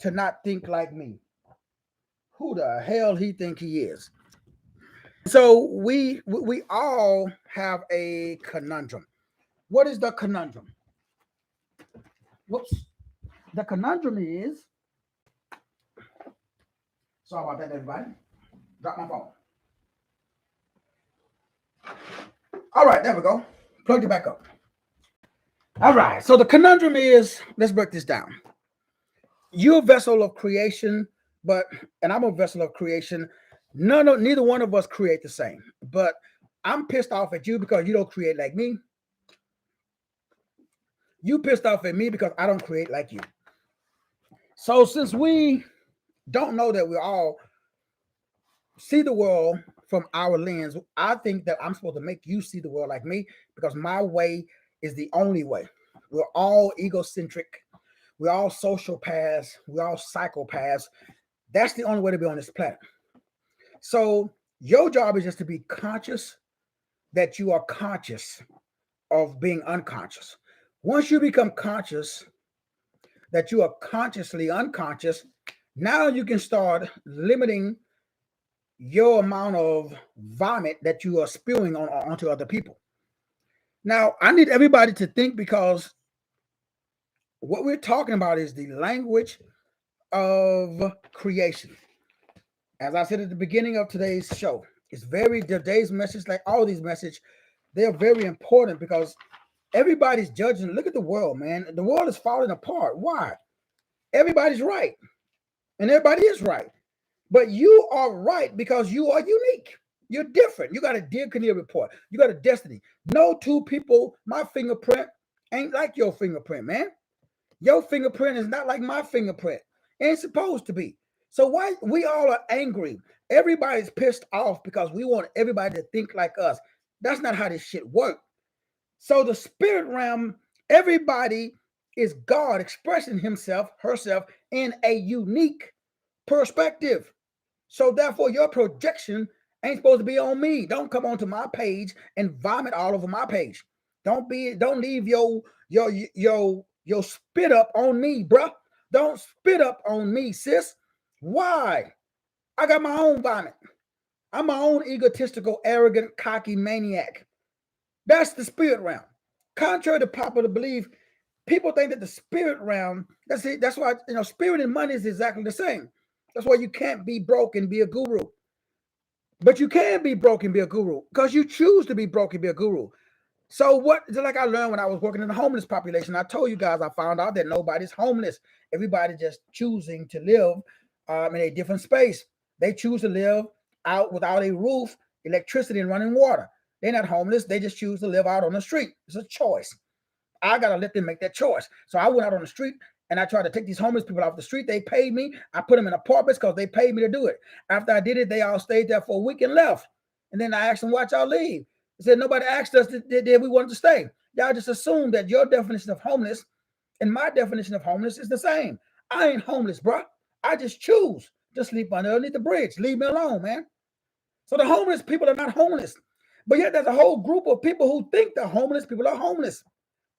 to not think like me. Who the hell he think he is? So we all have a conundrum. What is the conundrum? Whoops. The conundrum is, sorry about that, everybody. Drop my phone. All right, there we go. Plugged it back up. All right. So the conundrum is, let's break this down. You're a vessel of creation, but and I'm a vessel of creation. Neither one of us create the same. But I'm pissed off at you because you don't create like me. You pissed off at me because I don't create like you. So since we don't know that we all see the world from our lens, I think that I'm supposed to make you see the world like me because my way is the only way. We're all egocentric. We're all sociopaths. We're all psychopaths. That's the only way to be on this planet. So your job is just to be conscious that you are conscious of being unconscious. Once you become conscious that you are consciously unconscious, now you can start limiting your amount of vomit that you are spewing onto other people. Now, I need everybody to think because what we're talking about is the language of creation. As I said at the beginning of today's show, today's message, like all these messages, they're very important because everybody's judging. Look at the world, man. The world is falling apart. Why? Everybody's right. And everybody is right. But you are right because you are unique. You're different. You got a Dear Canary report. You got a destiny. No two people, my fingerprint ain't like your fingerprint, man. Your fingerprint is not like my fingerprint. It ain't supposed to be. So why we all are angry? Everybody's pissed off because we want everybody to think like us. That's not how this shit works. So the spirit realm, everybody is God expressing himself, herself in a unique perspective. So therefore, your projection ain't supposed to be on me. Don't come onto my page and vomit all over my page. Don't leave your spit up on me, bruh. Don't spit up on me, sis. Why? I got my own vomit. I'm my own egotistical, arrogant, cocky maniac. That's the spirit realm. Contrary to popular belief, people think that the spirit realm, that's it. That's why, spirit and money is exactly the same. That's why you can't be broke and be a guru. But you can be broke and be a guru because you choose to be broke and be a guru. So what, just like I learned when I was working in the homeless population, I told you guys I found out that nobody's homeless. Everybody just choosing to live in a different space. They choose to live out without a roof, electricity, and running water. They're not homeless. They just choose to live out on the street. It's a choice. I got to let them make that choice. So I went out on the street and I tried to take these homeless people off the street. They paid me. I put them in apartments because they paid me to do it. After I did it, they all stayed there for a week and left. And then I asked them, why'd y'all leave? They said, nobody asked us did we wanted to stay. Y'all just assumed that your definition of homeless and my definition of homeless is the same. I ain't homeless, bro. I just choose to sleep underneath the bridge. Leave me alone, man. So the homeless people are not homeless. But yet there's a whole group of people who think the homeless people are homeless.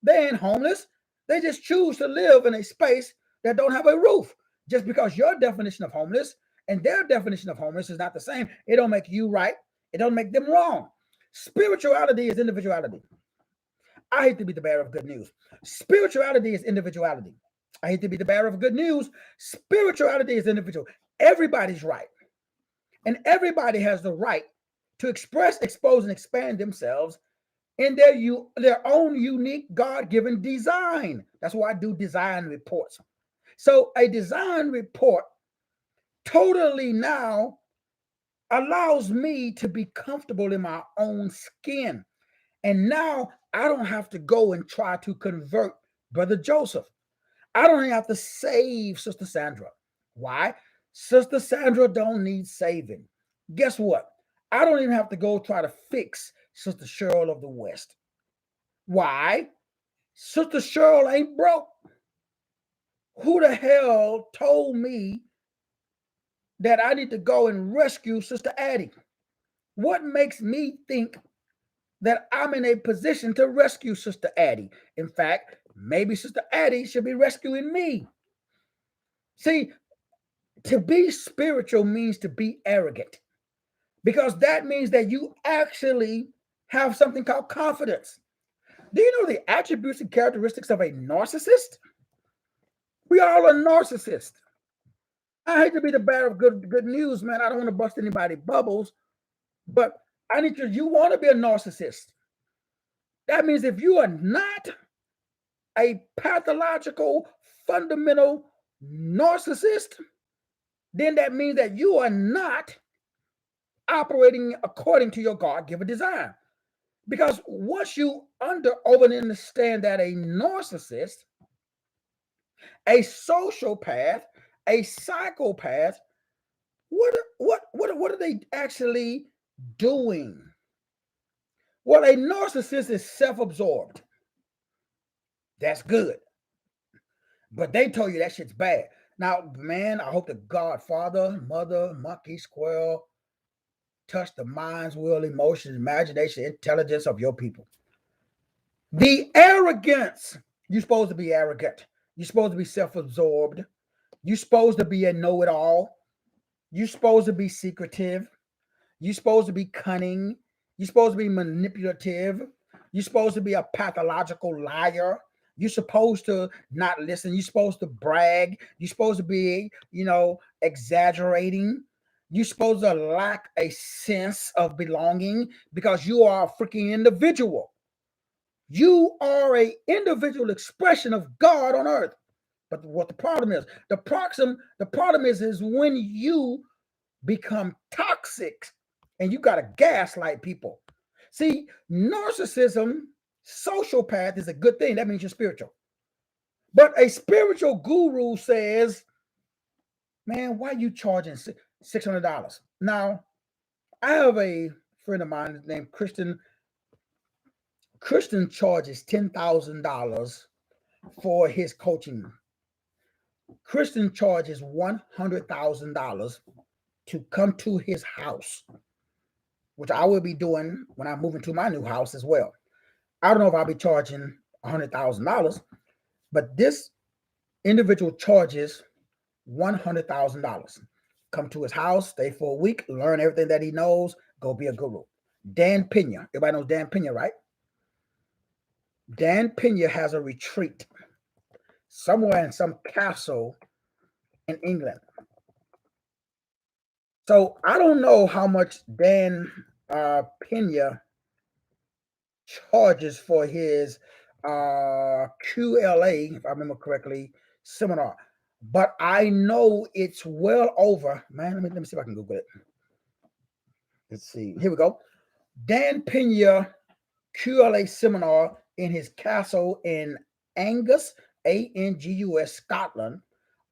They ain't homeless. They just choose to live in a space that don't have a roof. Just because your definition of homeless and their definition of homeless is not the same, it don't make you right. It don't make them wrong. Spirituality is individuality. I hate to be the bearer of good news. Spirituality is individuality. I hate to be the bearer of good news. Spirituality is individual. Everybody's right. And everybody has the right to express, expose, and expand themselves in their own unique God-given design. That's why I do design reports. So a design report totally now allows me to be comfortable in my own skin. And now I don't have to go and try to convert Brother Joseph. I don't even have to save Sister Sandra. Why? Sister Sandra don't need saving. Guess what? I don't even have to go try to fix Sister Cheryl of the West. Why? Sister Cheryl ain't broke. Who the hell told me that I need to go and rescue Sister Addie? What makes me think that I'm in a position to rescue Sister Addie? In fact, maybe Sister Addie should be rescuing me. See, to be spiritual means to be arrogant, because that means that you actually have something called confidence. Do you know the attributes and characteristics of a narcissist? We all are narcissists. I hate to be the bearer of good news, man. I don't want to bust anybody's bubbles, but I need you want to be a narcissist. That means if you are not a pathological, fundamental narcissist, then that means that you are not operating according to your God-given design. Because once you over understand that a narcissist, a sociopath, a psychopath, what are they actually doing? Well, a narcissist is self-absorbed. That's good. But they told you that shit's bad. Now, man, I hope the God, Father, Mother, Monkey, Squirrel, touch the minds, will, emotions, imagination, intelligence of your people. The arrogance. You're supposed to be arrogant. You're supposed to be self-absorbed. You're supposed to be a know-it-all. You're supposed to be secretive. You're supposed to be cunning. You're supposed to be manipulative. You're supposed to be a pathological liar. You're supposed to not listen. You're supposed to brag. You're supposed to be, exaggerating. You're supposed to lack a sense of belonging because you are a freaking individual. You are an individual expression of God on earth. But what the problem is, the problem is when you become toxic and you got to gaslight people. See, narcissism, sociopath is a good thing. That means you're spiritual. But a spiritual guru says, man, why are you charging $600? Now, I have a friend of mine named Christian. Christian charges $10,000 for his coaching. Christian charges $100,000 to come to his house, which I will be doing when I move into my new house as well. I don't know if I'll be charging $100,000, but this individual charges $100,000. Come to his house, stay for a week, learn everything that he knows, go be a guru. Dan Pena. Everybody knows Dan Pena, right? Dan Pena has a retreat somewhere in some castle in England. So I don't know how much Dan Pena charges for his QLA, if I remember correctly, seminar. But I know it's well over, man, let me see if I can Google it. Let's see. Here we go. Dan Pena QLA seminar in his castle in Angus, Angus, Scotland,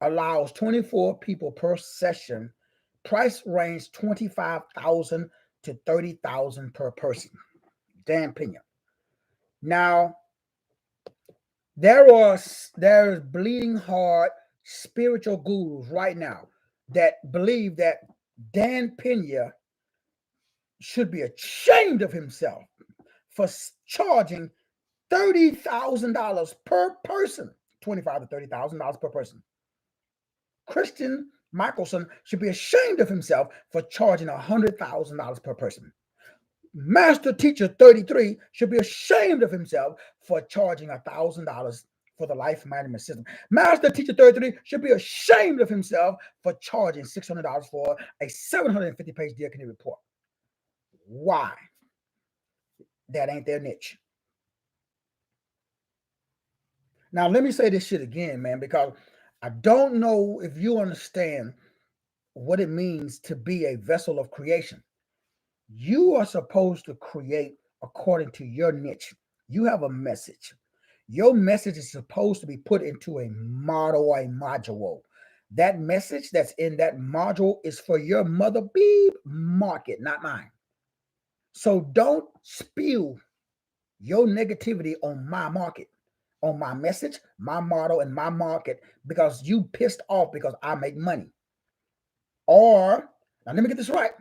allows 24 people per session. Price range $25,000 to $30,000 per person. Dan Pena. Now, there's bleeding heart spiritual gurus right now that believe that Dan Pena should be ashamed of himself for charging $30,000 per person, $25,000 to $30,000 per person. Christian Michelson should be ashamed of himself for charging $100,000 per person. Master Teacher 33 should be ashamed of himself for charging $1,000 for the life management system. Master Teacher 33 should be ashamed of himself for charging $600 for a 750-page Dear Committee report. Why? That ain't their niche. Now, let me say this shit again, man, because I don't know if you understand what it means to be a vessel of creation. You are supposed to create according to your niche. You have a message. Your message is supposed to be put into a model or a module. That message that's in that module is for your mother beep market, not mine. So don't spew your negativity on my market, on my message, my model, and my market because you pissed off because I make money. Or, now let me get this right.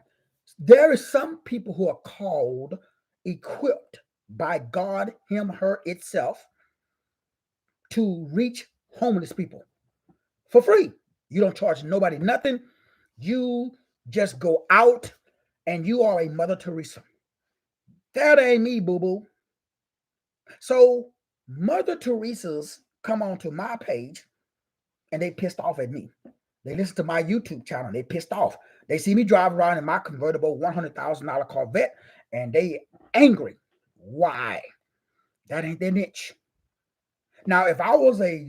There is some people who are called, equipped by God, him, her, itself, to reach homeless people for free. You don't charge nobody nothing. You just go out and you are a Mother Teresa. That ain't me, boo-boo. So Mother Teresa's come onto my page and they pissed off at me. They listen to my YouTube channel. They pissed off. They see me drive around in my convertible $100,000 Corvette and they angry. Why? That ain't their niche. Now, if I was a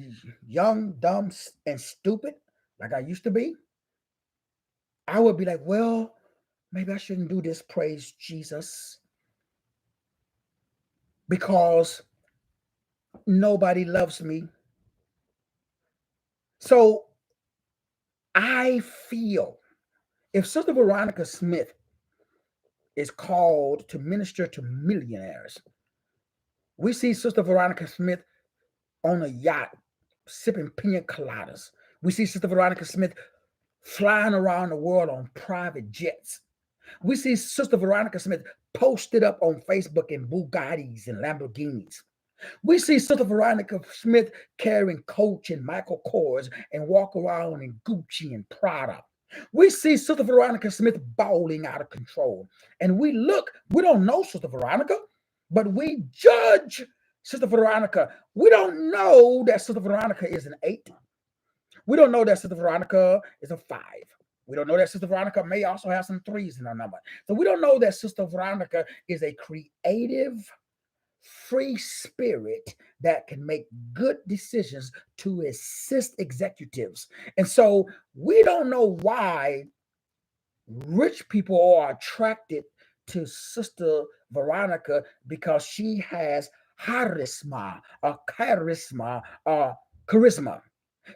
young, dumb, and stupid like I used to be, I would be like, well, maybe I shouldn't do this, praise Jesus, because nobody loves me. So I feel if Sister Veronica Smith is called to minister to millionaires, we see Sister Veronica Smith on a yacht sipping pina coladas. We see Sister Veronica Smith flying around the world on private jets. We see Sister Veronica Smith posted up on Facebook in Bugattis and Lamborghinis. We see Sister Veronica Smith carrying Coach and Michael Kors and walk around in Gucci and Prada. We see Sister Veronica Smith bowling out of control. And we don't know Sister Veronica, but we judge Sister Veronica. We don't know that Sister Veronica is an 8. We don't know that Sister Veronica is a 5. We don't know that Sister Veronica may also have some 3s in her number. So we don't know that Sister Veronica is a creative, free spirit that can make good decisions to assist executives. And so we don't know why rich people are attracted to Sister Veronica, because she has charisma, charisma.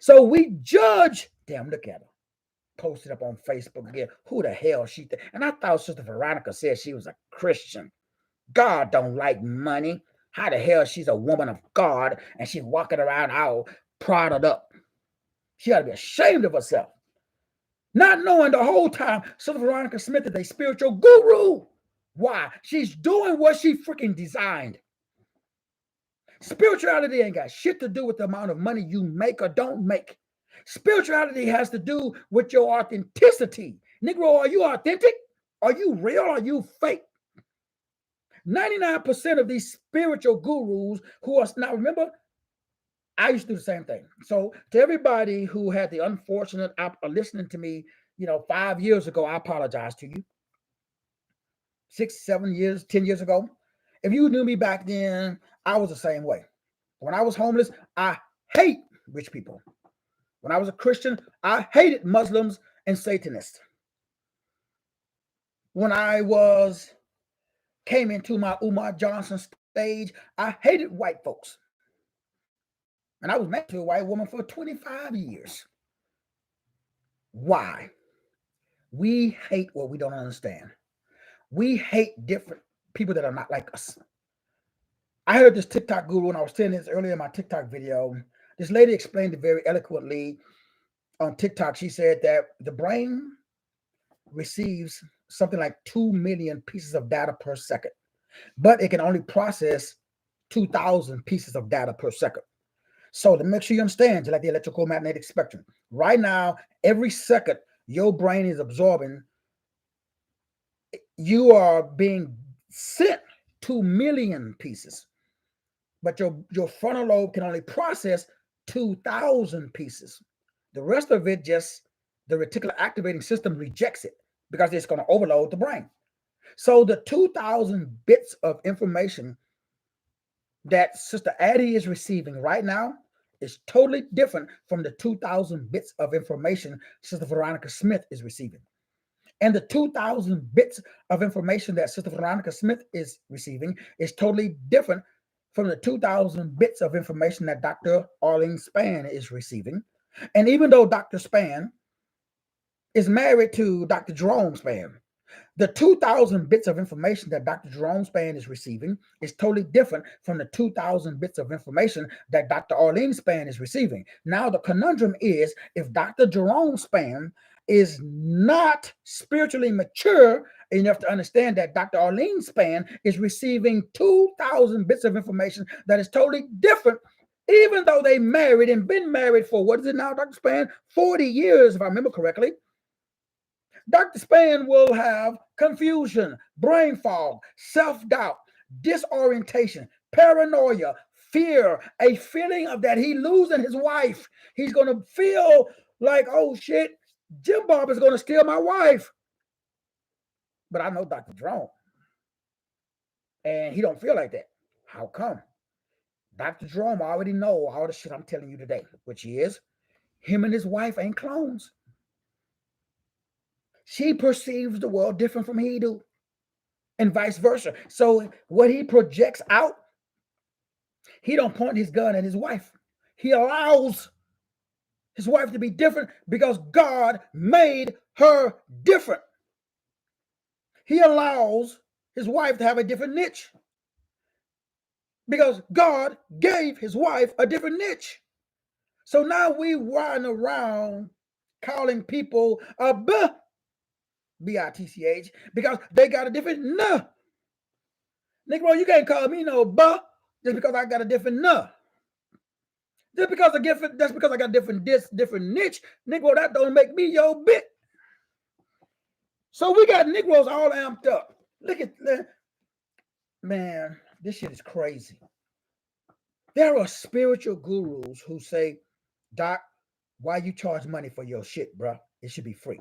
So we judge. Damn, look at her. Posted up on Facebook again. Who the hell she? And I thought Sister Veronica said she was a Christian. God don't like money. How the hell she's a woman of God and she's walking around all prodded up? She ought to be ashamed of herself. Not knowing the whole time Sister Veronica Smith is a spiritual guru. Why? She's doing what she freaking designed. Spirituality ain't got shit to do with the amount of money you make or don't make. Spirituality has to do with your authenticity. Negro, are you authentic? Are you real? Are you fake? 99% of these spiritual gurus who are, now remember, I used to do the same thing. So to everybody who had the unfortunate listening to me, 5 years ago, I apologize to you. 6, 7 years, 10 years ago. If you knew me back then, I was the same way. When I was homeless, I hate rich people. When I was a Christian, I hated Muslims and Satanists. When I came into my Umar Johnson stage, I hated white folks. And I was married to a white woman for 25 years. Why? We hate what we don't understand. We hate different people that are not like us. I heard this TikTok guru, and I was saying this earlier in my TikTok video. This lady explained it very eloquently on TikTok. She said that the brain receives something like 2 million pieces of data per second, but it can only process 2,000 pieces of data per second. So to make sure you understand, just like the electrical magnetic spectrum, right now, every second your brain is absorbing, you are being sent 2 million pieces, but your frontal lobe can only process 2,000 pieces. The rest of it, just the reticular activating system rejects it because it's going to overload the brain. So the 2,000 bits of information that Sister Addie is receiving right now is totally different from the 2,000 bits of information Sister Veronica Smith is receiving. And the 2,000 bits of information that Sister Veronica Smith is receiving is totally different from the 2,000 bits of information that Dr. Arlene Span is receiving. And even though Dr. Span is married to Dr. Jerome Span, the 2,000 bits of information that Dr. Jerome Span is receiving is totally different from the 2,000 bits of information that Dr. Arlene Span is receiving. Now, the conundrum is, if Dr. Jerome Span is not spiritually mature enough to understand that Dr. Arlene Span is receiving 2,000 bits of information that is totally different, Even though they married and been married for, what is it now, Dr. Span? 40 years, if I remember correctly. Dr. Span will have confusion, brain fog, self-doubt, disorientation, paranoia, fear, a feeling of that he losing his wife. He's going to feel like, oh shit, Jim Bob is going to steal my wife. But I know Dr. Jerome, and he don't feel like that. How come? Dr. Jerome already know all the shit I'm telling you today, which is him and his wife ain't clones. She perceives the world different from he do, and vice versa. So what he projects out, he don't point his gun at his wife. He allows his wife to be different because God made her different. He allows his wife to have a different niche because God gave his wife a different niche. So now we riding around calling people a B-I-T-C-H, because they got a different N. Negro, you can't call me no buh just because I got a different N. Just because that's because I got a different niche, Negro, that don't make me your bit. So we got Negroes all amped up. Look at that. Man, this shit is crazy. There are spiritual gurus who say, Doc, why you charge money for your shit, bro? It should be free.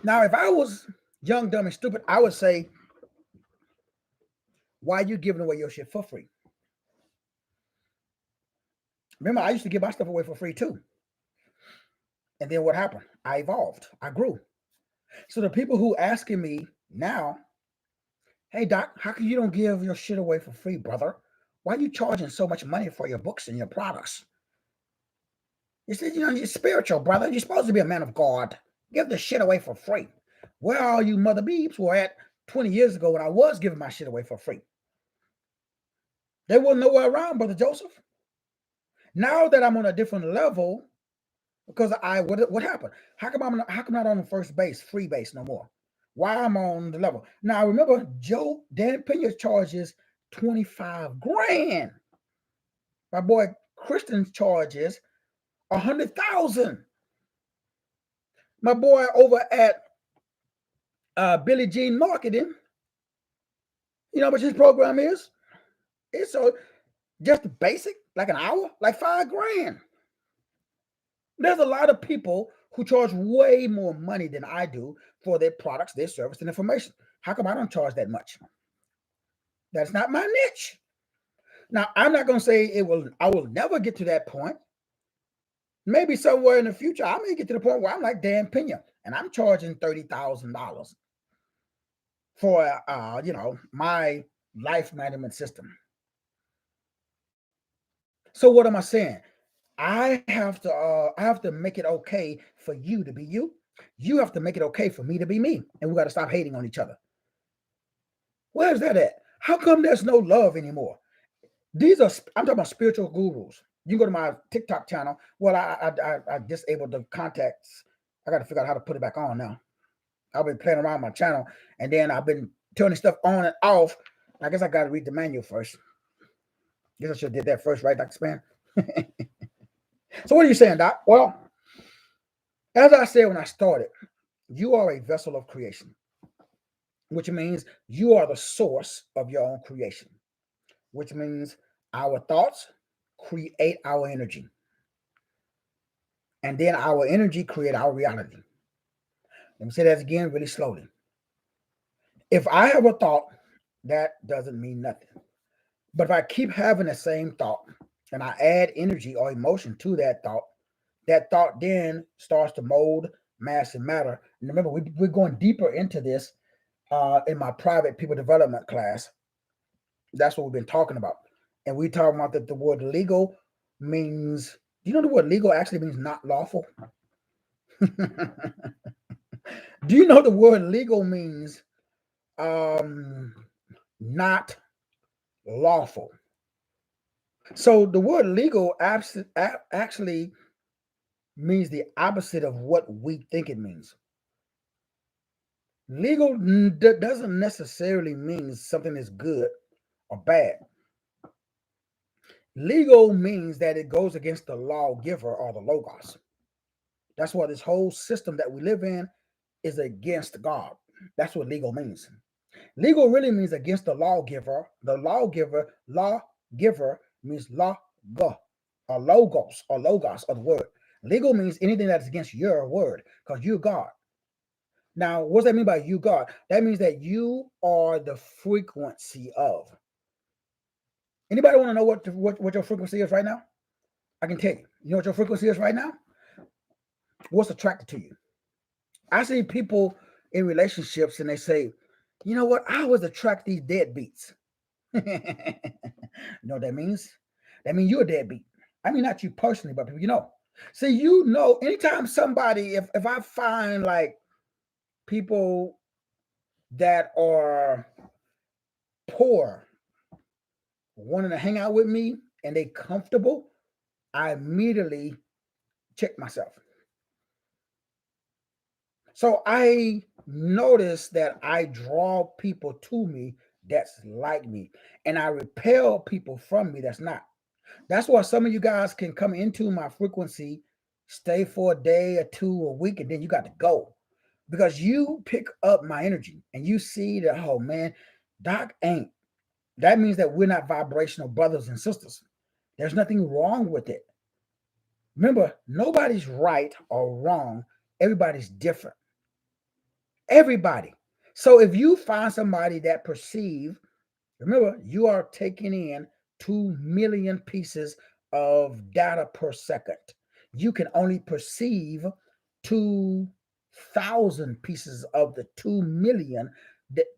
Now, if I was young, dumb, and stupid, I would say, why you giving away your shit for free? Remember, I used to give my stuff away for free too. And then what happened? I evolved. I grew. So the people who asking me now, hey, Doc, how come you don't give your shit away for free, brother? Why are you charging so much money for your books and your products? You said, you're spiritual, brother. You're supposed to be a man of God. Give the shit away for free. Where are you mother beeps were at 20 years ago when I was giving my shit away for free? They weren't nowhere around, Brother Joseph. Now that I'm on a different level, because what happened? How come I'm not on the first base, free base no more? Why I'm on the level? Now remember, Dan Pena charges 25 grand. My boy Christian charges 100,000. My boy over at Billie Jean Marketing, you know what his program is? It's just basic, like an hour, like 5 grand. There's a lot of people who charge way more money than I do for their products, their service, and information. How come I don't charge that much? That's not my niche. Now, I'm not going to say I will never get to that point. Maybe somewhere in the future, I may get to the point where I'm like Dan Pena, and I'm charging $30,000 for, my life management system. So what am I saying? I have to make it okay for you to be you. You have to make it okay for me to be me, and we got to stop hating on each other. Where's that at? How come there's no love anymore? I'm talking about spiritual gurus. You can go to my TikTok channel. Well, I disabled the contacts. I got to figure out how to put it back on now. I've been playing around my channel, and then I've been turning stuff on and off. I guess I got to read the manual first. Guess I should have did that first, right, Dr. Span? So what are you saying, Doc? Well, as I said when I started, you are a vessel of creation, which means you are the source of your own creation, which means our thoughts create our energy. And then our energy create our reality. Let me say that again really slowly. If I have a thought, that doesn't mean nothing. But if I keep having the same thought and I add energy or emotion to that thought then starts to mold mass and matter. And remember, we're going deeper into this in my private people development class. That's what we've been talking about. And we talking about that the word legal means, do you know the word legal actually means not lawful? Do you know the word legal means not lawful? So the word legal actually means the opposite of what we think it means. Legal doesn't necessarily mean something is good or bad. Legal means that it goes against the lawgiver or the logos. That's why this whole system that we live in is against God. That's what legal means. Legal really means against the lawgiver. The lawgiver means law, or logos of the word. Legal means anything that's against your word, because you're God. Now, what does that mean by you, God? That means that you are the frequency of. Anybody want to know what your frequency is right now? I can tell you. You know what your frequency is right now? What's attracted to you? I see people in relationships and they say, you know what? I always attract these deadbeats. You know what that means? That means you're a deadbeat. I mean, not you personally, but people you know. See, anytime somebody, if I find like people that are poor wanting to hang out with me and they comfortable, I immediately check myself. So I notice that I draw people to me that's like me, and I repel people from me that's not. That's why some of you guys can come into my frequency, stay for a day or two, a week, and then you got to go because you pick up my energy and you see that, oh man, Doc ain't. That means that we're not vibrational brothers and sisters. There's nothing wrong with it. Remember, nobody's right or wrong. Everybody's different. Everybody. So if you find somebody that perceive, remember, you are taking in 2 million pieces of data per second. You can only perceive 2,000 pieces of the 2 million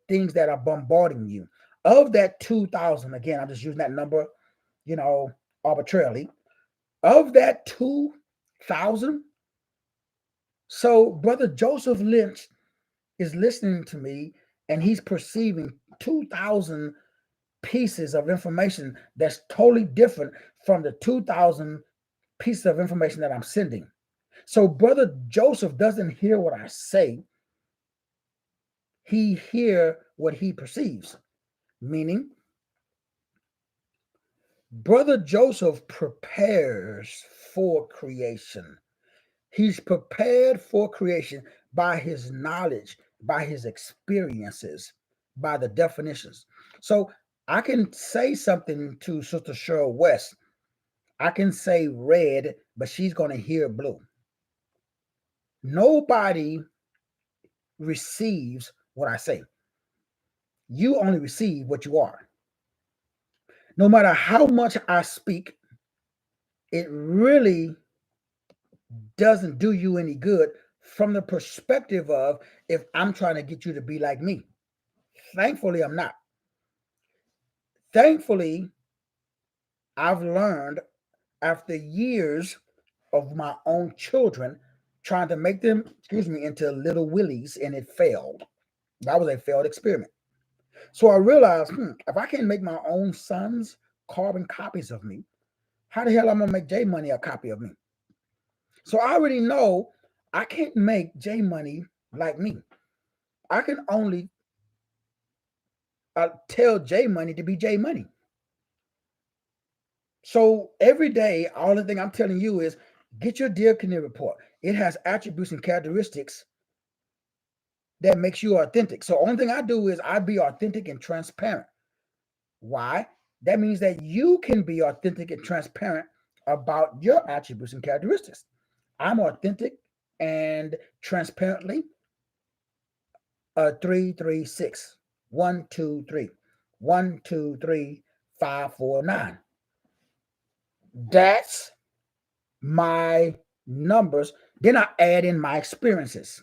things that are bombarding you. Of that 2,000, again, I'm just using that number, arbitrarily. Of that 2,000, so Brother Joseph Lynch is listening to me and he's perceiving 2,000 pieces of information that's totally different from the 2,000 pieces of information that I'm sending. So Brother Joseph doesn't hear what I say. He hear what he perceives, meaning Brother Joseph prepares for creation. He's prepared for creation by his knowledge, by his experiences, by the definitions. So I can say something to Sister Cheryl West. I can say red, but she's going to hear blue. Nobody receives what I say. You only receive what you are. No matter how much I speak, it really doesn't do you any good from the perspective of if I'm trying to get you to be like me. Thankfully, I'm not. Thankfully, I've learned after years of my own children trying to make them, into little willies, and it failed. That was a failed experiment. So I realized, if I can't make my own sons carbon copies of me, how the hell am I gonna make J Money a copy of me? So I already know I can't make J Money like me. I can only tell J Money to be J Money. So every day, all the thing I'm telling you is get your Dear Canary report. It has attributes and characteristics that makes you authentic. So only thing I do is I be authentic and transparent. Why? That means that you can be authentic and transparent about your attributes and characteristics. I'm authentic and transparently 336 1 2 3 1 2 3 5 4 9. That's my numbers. Then I add in my experiences.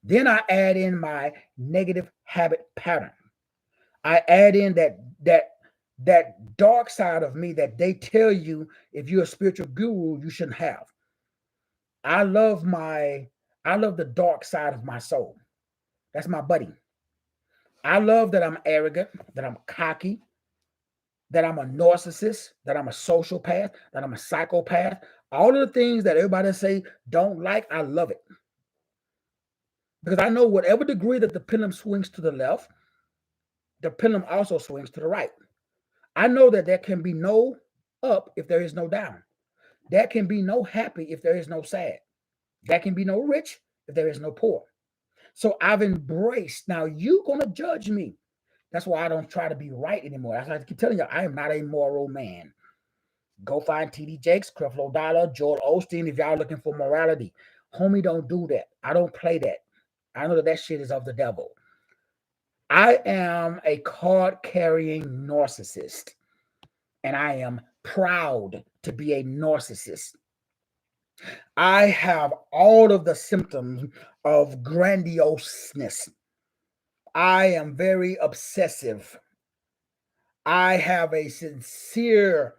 Then I add in my negative habit pattern. I add in that dark side of me that they tell you if you're a spiritual guru you shouldn't have. I love the dark side of my soul. That's my buddy. I love that I'm arrogant, that I'm cocky, that I'm a narcissist, that I'm a sociopath, that I'm a psychopath. All of the things that everybody say don't like, I love it. Because I know whatever degree that the pendulum swings to the left, the pendulum also swings to the right. I know that there can be no up if there is no down. There can be no happy if there is no sad. There can be no rich if there is no poor. So I've embraced. Now you're gonna judge me. That's why I don't try to be right anymore. That's why I keep telling you, I am not a moral man. Go find TD Jakes, Creflo Dollar, Joel Osteen if y'all looking for morality. Homie, don't do that. I don't play that. I know that that shit is of the devil. I am a card carrying narcissist, and I am proud to be a narcissist. I have all of the symptoms of grandioseness. I am very obsessive. I have a sincere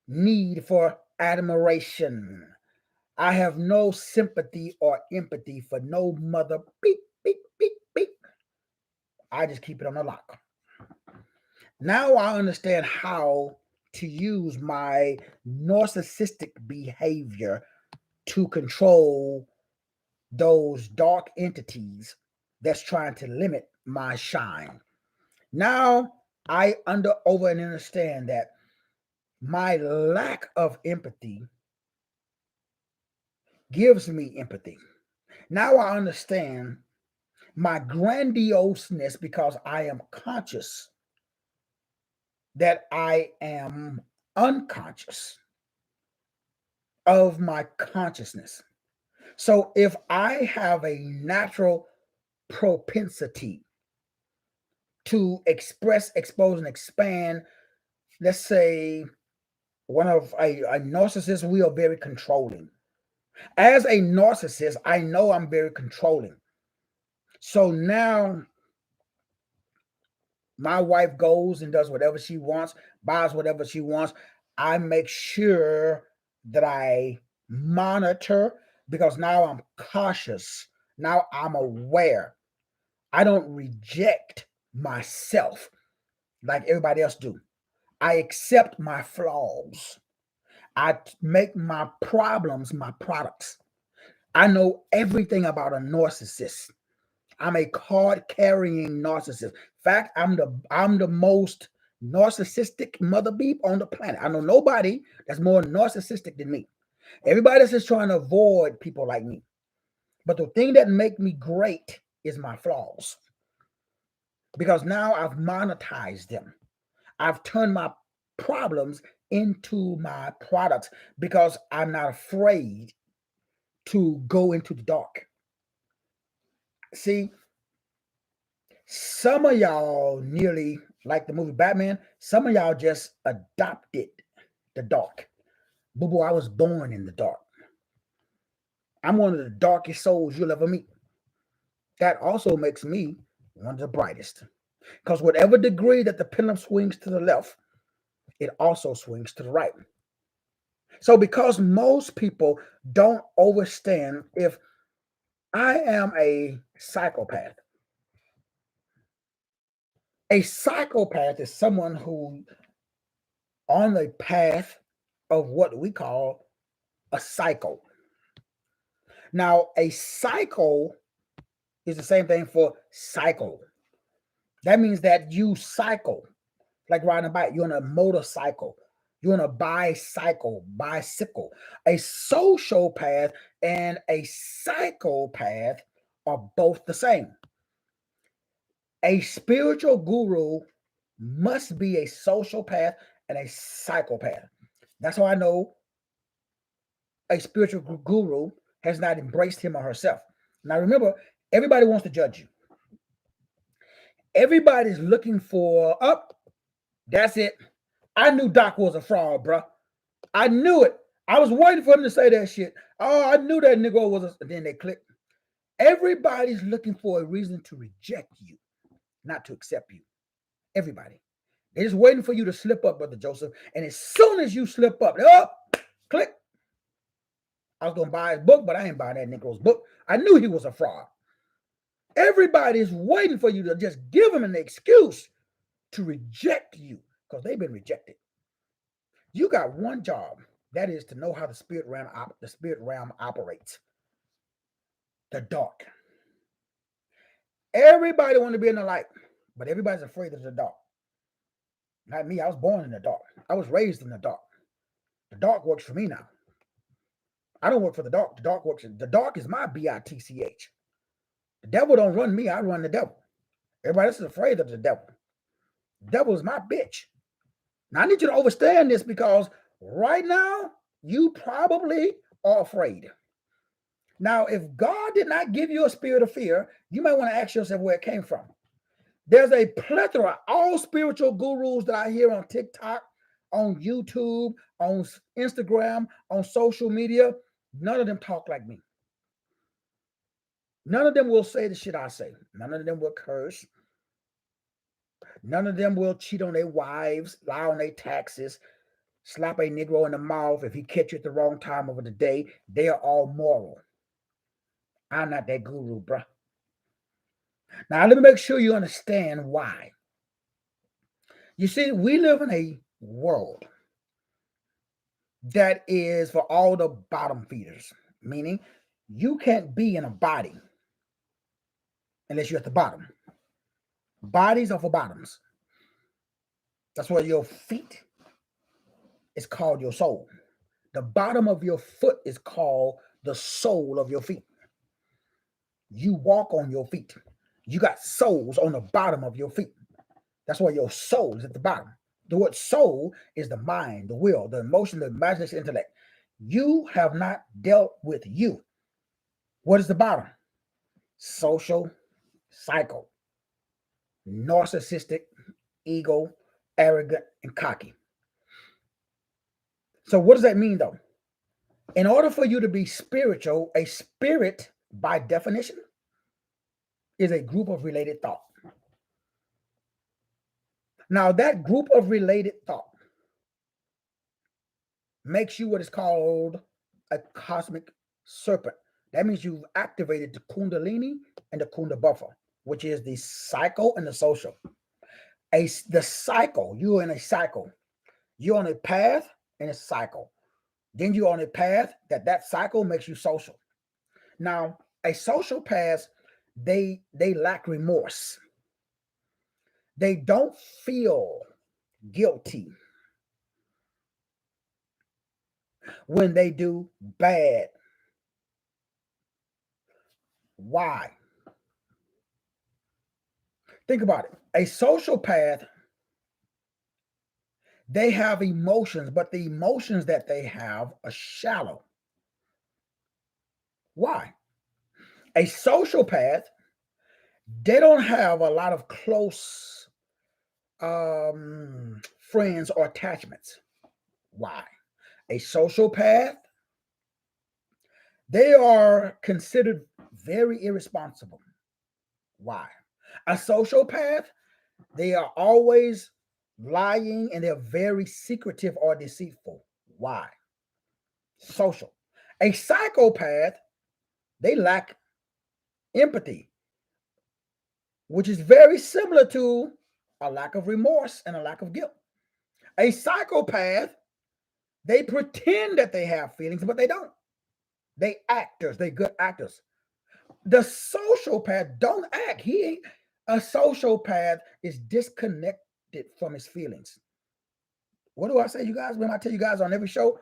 need for admiration. I have no sympathy or empathy for no mother. Beep, beep, beep, beep. I just keep it on the lock. Now I understand how to use my narcissistic behavior to control those dark entities that's trying to limit my shine. Now I over and understand that my lack of empathy gives me empathy. Now I understand my grandioseness because I am conscious that I am unconscious of my consciousness. So if I have a natural propensity to express, expose, and expand, let's say one of a narcissist, we are very controlling. As a narcissist, I know I'm very controlling. So now my wife goes and does whatever she wants, buys whatever she wants. I make sure that I monitor because now I'm cautious. Now I'm aware. I don't reject myself like everybody else do. I accept my flaws. I make my problems my products. I know everything about a narcissist. I'm a card carrying narcissist. In fact, I'm the most narcissistic mother beep on the planet. I know nobody that's more narcissistic than me. Everybody else is trying to avoid people like me. But the thing that make me great is my flaws. Because now I've monetized them. I've turned my problems into my products because I'm not afraid to go into the dark. See, some of y'all nearly like the movie Batman. Some of y'all just adopted the dark. Boo boo, I was born in the dark. I'm one of the darkest souls you'll ever meet. That also makes me one of the brightest. Because whatever degree that the pendulum swings to the left, it also swings to the right. So because most people don't understand, if I am a psychopath is someone who on the path of what we call a cycle. Now, a cycle is the same thing for cycle. That means that you cycle, like riding a bike. You're on a motorcycle. You're on a bicycle. A sociopath and a psychopath are both the same. A spiritual guru must be a sociopath and a psychopath. That's how I know a spiritual guru has not embraced him or herself. Now remember, everybody wants to judge you. Everybody's looking for up. That's it. I knew Doc was a fraud, bro. I knew it. I was waiting for him to say that shit. Oh, I knew that nigga was a... Then they click. Everybody's looking for a reason to reject you, not to accept you. Everybody. They're just waiting for you to slip up, Brother Joseph. And as soon as you slip up, click. I was going to buy his book, but I ain't buying that Negro's book. I knew he was a fraud. Everybody's waiting for you to just give them an excuse to reject you because they've been rejected. You got one job. That is to know how the spirit realm operates. The dark. Everybody want to be in the light, but everybody's afraid of the dark. Not me. I was born in the dark. I was raised in the dark. The dark works for me now. I don't work for the dark. The dark works. The dark is my bitch. The devil don't run me. I run the devil. Everybody else is afraid of the devil. The devil is my bitch. Now I need you to understand this because right now you probably are afraid. Now, if God did not give you a spirit of fear, you might want to ask yourself where it came from. There's a plethora, all spiritual gurus that I hear on TikTok, on YouTube, on Instagram, on social media. None of them talk like me. None of them will say the shit I say. None of them will curse. None of them will cheat on their wives, lie on their taxes, slap a Negro in the mouth if he catch you at the wrong time of the day. They are all moral. I'm not that guru, bruh. Now, let me make sure you understand why. You see, we live in a world that is for all the bottom feeders, meaning you can't be in a body unless you're at the bottom. Bodies are for bottoms. That's why your feet is called your soul. The bottom of your foot is called the sole of your feet. You walk on your feet. You got soles on the bottom of your feet. That's why your soul is at the bottom. The word soul is the mind, the will, the emotion, the imagination, intellect. You have not dealt with you. What is the bottom? Social, psycho, narcissistic, ego, arrogant, and cocky. So what does that mean though? In order for you to be spiritual, a spirit by definition is a group of related thought. Now that group of related thought makes you what is called a cosmic serpent. That means you've activated the kundalini and the kunda buffer, which is the psycho and the social. The cycle, you're in a cycle. You're on a path and a cycle. Then you're on a path that cycle makes you social. Now, a sociopath, they lack remorse. They don't feel guilty when they do bad. Why? Think about it. A sociopath, they have emotions, but the emotions that they have are shallow. Why? A sociopath, they don't have a lot of close friends or attachments. Why? A sociopath, they are considered very irresponsible. Why? A sociopath, they are always lying and they're very secretive or deceitful. Why? Social. A psychopath, they lack empathy, which is very similar to a lack of remorse and a lack of guilt. A psychopath, they pretend that they have feelings, but they don't. They actors, they good actors. The sociopath don't act. He ain't a sociopath is disconnected from his feelings. What do I say, you guys? When I tell you guys on every show,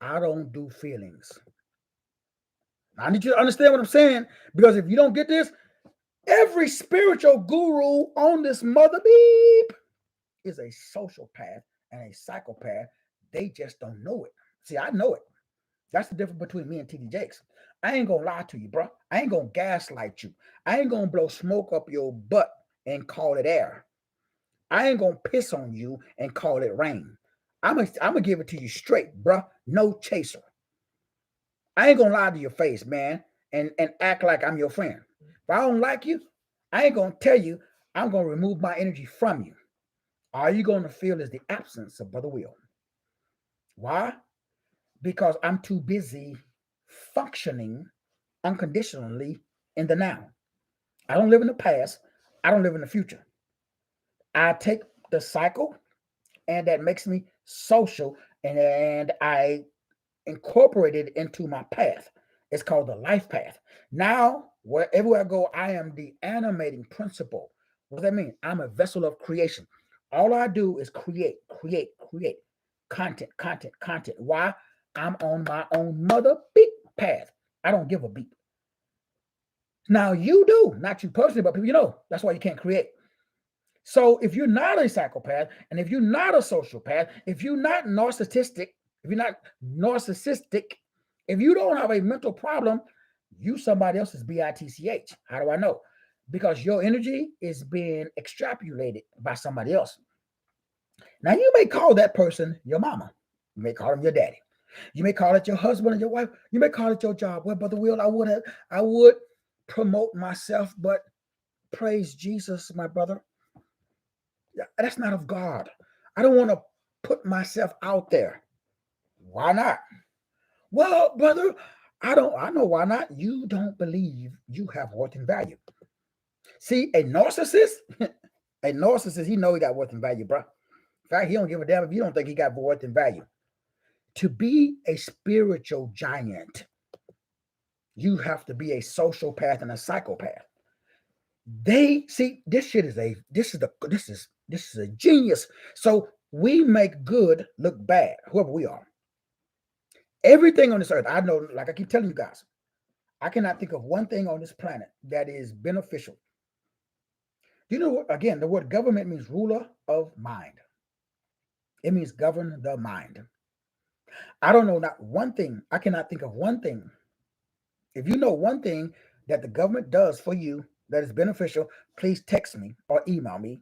I don't do feelings. I need you to understand what I'm saying, because if you don't get this, every spiritual guru on this mother beep is a sociopath and a psychopath. They just don't know it. See, I know it. That's the difference between me and TD Jakes. I ain't gonna lie to you, bro. I ain't gonna gaslight you. I ain't gonna blow smoke up your butt and call it air. I ain't gonna piss on you and call it rain. I'm gonna give it to you straight, bro. No chaser. I ain't gonna lie to your face, man, and act like I'm your friend. If I don't like you, I ain't gonna tell you I'm gonna remove my energy from you. All you're gonna feel is the absence of Brother Will. Why? Because I'm too busy functioning unconditionally in the now. I don't live in the past. I don't live in the future. I take the cycle, and that makes me social, and I incorporate it into my path. It's called the life path. Now, wherever I go, I am the animating principle. What does that mean? I'm a vessel of creation. All I do is create content, content. Why? I'm on my own mother beat path. I don't give a beat. Now you do, not you personally, but people you know. That's why you can't create. So if you're not a psychopath, and if you're not a sociopath, if you're not narcissistic, if you're not narcissistic, if you don't have a mental problem, you somebody else's bitch. How do I know? Because your energy is being extrapolated by somebody else. Now you may call that person your mama. You may call him your daddy. You may call it your husband and your wife. You may call it your job. Well, Brother Will, I would promote myself, but praise Jesus, my brother. That's not of God. I don't want to put myself out there. Why not? Well, brother, I know why not. You don't believe you have worth and value. See, a narcissist, he know he got worth and value, bro. In fact, he don't give a damn if you don't think he got worth and value. To be a spiritual giant, you have to be a sociopath and a psychopath. They see this shit is a genius. So we make good look bad, whoever we are. Everything on this earth, I know, like I keep telling you guys, I cannot think of one thing on this planet that is beneficial. Do you know what? Again, the word government means ruler of mind. It means govern the mind. I don't know not one thing. I cannot think of one thing. If you know one thing that the government does for you that is beneficial, please text me or email me.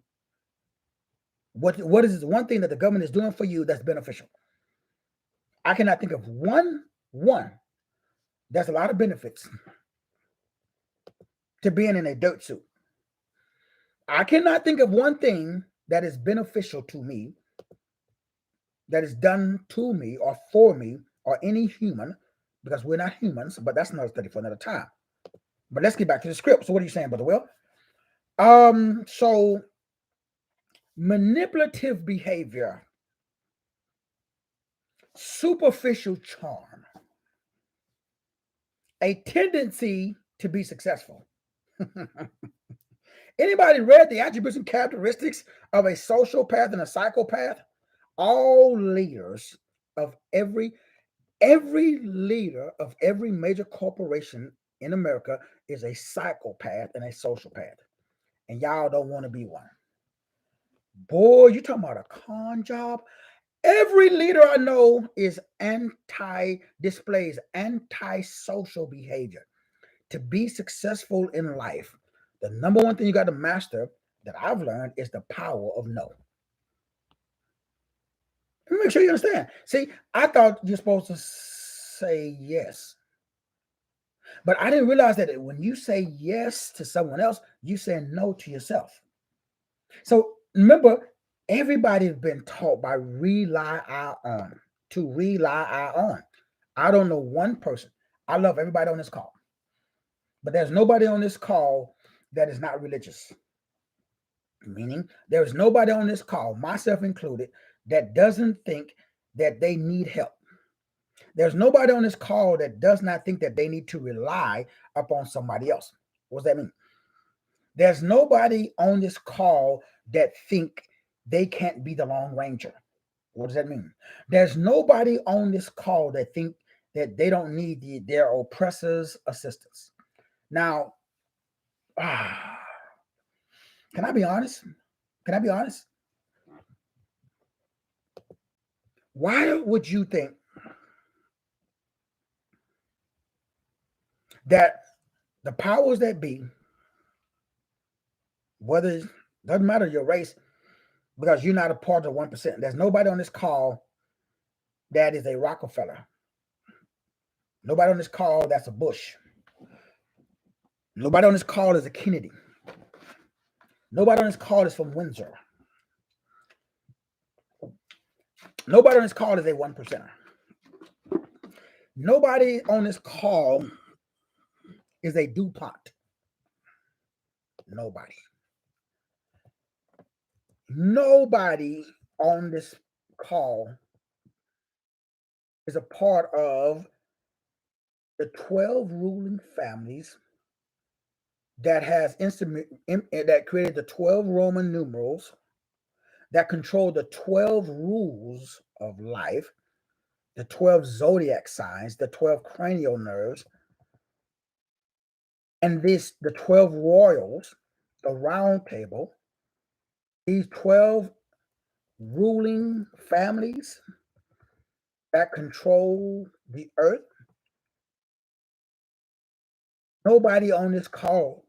What is this one thing that the government is doing for you that's beneficial? I cannot think of one. There's a lot of benefits to being in a dirt suit. I cannot think of one thing that is beneficial to me, that is done to me or for me or any human, because we're not humans, but that's another study for another time. But let's get back to the script. So what are you saying, Brother Will? So manipulative behavior, superficial charm, a tendency to be successful. Anybody read the attributes and characteristics of a sociopath and a psychopath? All leaders of every leader of every major corporation in America is a psychopath and a sociopath. And y'all don't want to be one. Boy, you talking about a con job? Every leader I know is displays antisocial behavior. To be successful in life, the number one thing you got to master that I've learned is the power of no. Let me make sure you understand. See, I thought you're supposed to say yes. But I didn't realize that when you say yes to someone else, you say no to yourself. So remember, everybody's been taught by to rely on. I don't know one person. I love everybody on this call. But there's nobody on this call that is not religious. Meaning, there is nobody on this call, myself included, that doesn't think that they need help. There's nobody on this call that does not think that they need to rely upon somebody else. What does that mean? There's nobody on this call that think they can't be the Lone Ranger. What does that mean? There's nobody on this call that think that they don't need their oppressor's assistance. Now, can I be honest? Can I be honest? Why would you think that the powers that be, whether it doesn't matter your race, because you're not a part of the 1%, there's nobody on this call that is a Rockefeller. Nobody on this call that's a Bush. Nobody on this call is a Kennedy. Nobody on this call is from Windsor. Nobody on this call is a 1%er. Nobody on this call is a DuPont. Nobody. Nobody on this call is a part of the 12 ruling families that has that created the 12 Roman numerals that control the 12 rules of life, the 12 zodiac signs, the 12 cranial nerves, and the 12 royals, the round table, these 12 ruling families that control the earth. Nobody on this call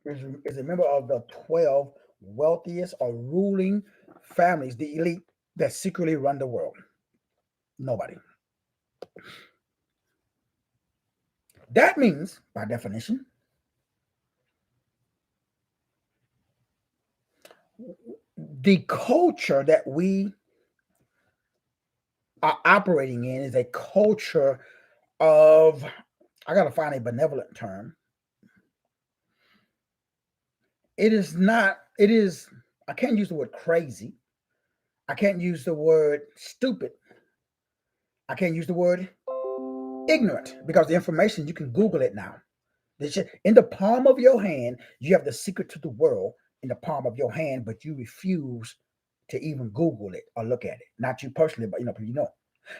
is a member of the 12 wealthiest or ruling families, the elite that secretly run the world. Nobody. That means, by definition, the culture that we are operating in is a culture of, I got to find a benevolent term. It is not, it is, I can't use the word crazy. I can't use the word stupid. I can't use the word ignorant because the information, you can Google it now. In the palm of your hand, you have the secret to the world in the palm of your hand, but you refuse to even Google it or look at it. Not you personally, but you know.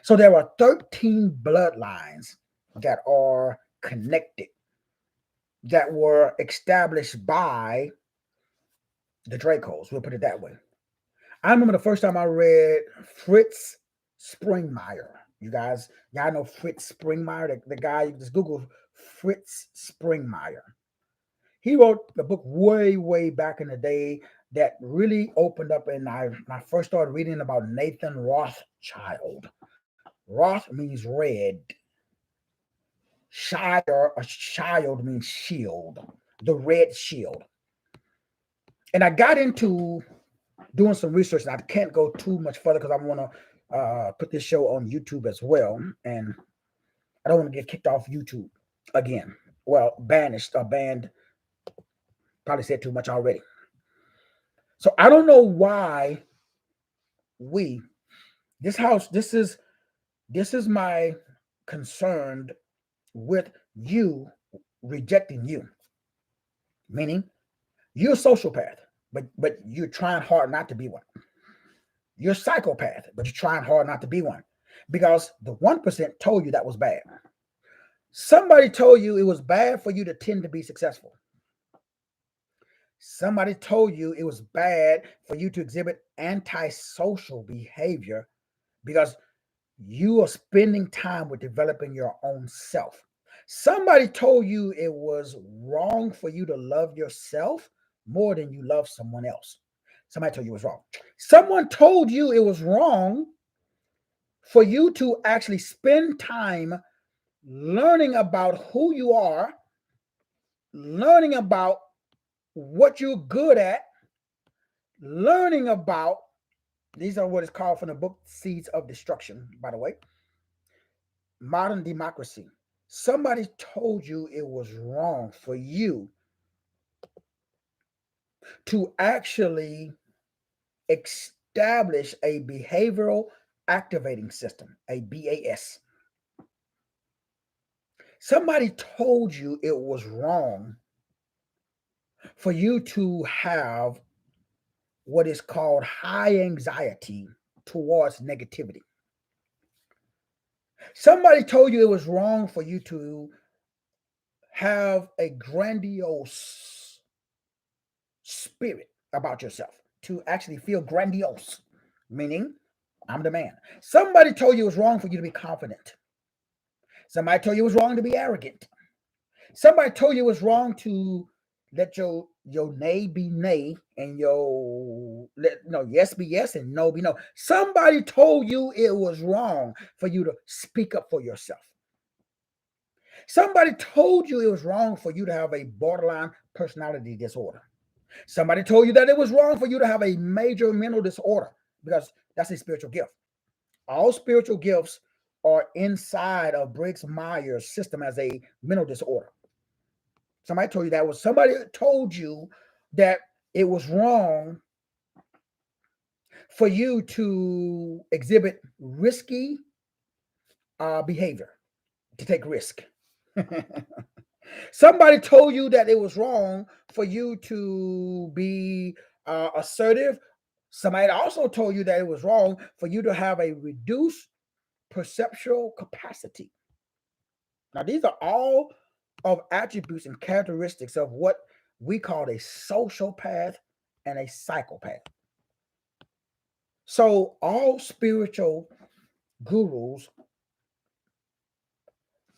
So there are 13 bloodlines that are connected, that were established by the Dracos. We'll put it that way. I remember the first time I read Fritz Springmeier. Y'all know Fritz Springmeier, the guy, you just Google Fritz Springmeier. He wrote the book way, way back in the day that really opened up, and I first started reading about Nathan Rothschild. Roth means red. Shire, a child means shield, the red shield. And I got into doing some research, and I can't go too much further because I want to put this show on YouTube as well. And I don't want to get kicked off YouTube again. Well, banished or banned. Probably said too much already. So I don't know why this house, this is my concern with you rejecting you. Meaning you're a sociopath, but you're trying hard not to be one. You're a psychopath, but you're trying hard not to be one. Because the 1% told you that was bad. Somebody told you it was bad for you to tend to be successful. Somebody told you it was bad for you to exhibit antisocial behavior because you are spending time with developing your own self. Somebody told you it was wrong for you to love yourself more than you love someone else. Somebody told you it was wrong. Someone told you it was wrong for you to actually spend time learning about who you are, learning about what you're good at, learning about, these are what is called from the book Seeds of Destruction, by the way, modern democracy. Somebody told you it was wrong for you to actually establish a behavioral activating system, a BAS. Somebody told you it was wrong for you to have what is called high anxiety towards negativity. Somebody told you it was wrong for you to have a grandiose spirit about yourself, to actually feel grandiose, meaning I'm the man. Somebody told you it was wrong for you to be confident. Somebody told you it was wrong to be arrogant. Somebody told you it was wrong to let your nay be nay and yes be yes and no be no. Somebody told you it was wrong for you to speak up for yourself. Somebody told you it was wrong for you to have a borderline personality disorder. Somebody told you that it was wrong for you to have a major mental disorder because that's a spiritual gift. All spiritual gifts are inside of Briggs-Myers system as a mental disorder. Somebody told you that somebody told you that it was wrong for you to exhibit risky behavior, to take risk. Somebody told you that it was wrong for you to be assertive Somebody also told you that it was wrong for you to have a reduced perceptual capacity. Now, these are all of attributes and characteristics of what we call a sociopath and a psychopath. So all spiritual gurus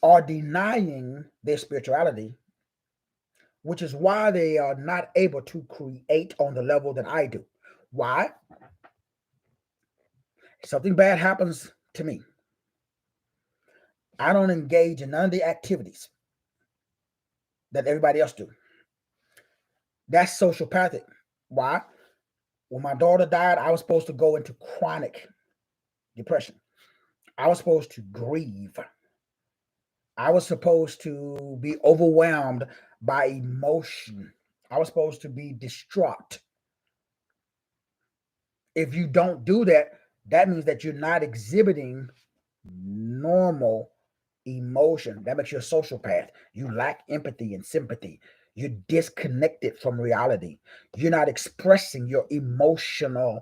are denying their spirituality, which is why they are not able to create on the level that I do. Why? Something bad happens to me. I don't engage in none of the activities that everybody else do. That's sociopathic. Why? When my daughter died, I was supposed to go into chronic depression. I was supposed to grieve. I was supposed to be overwhelmed by emotion. I was supposed to be distraught. If you don't do that, that means that you're not exhibiting normal emotion. That makes you a sociopath. You lack empathy and sympathy. You're disconnected from reality. You're not expressing your emotionalism.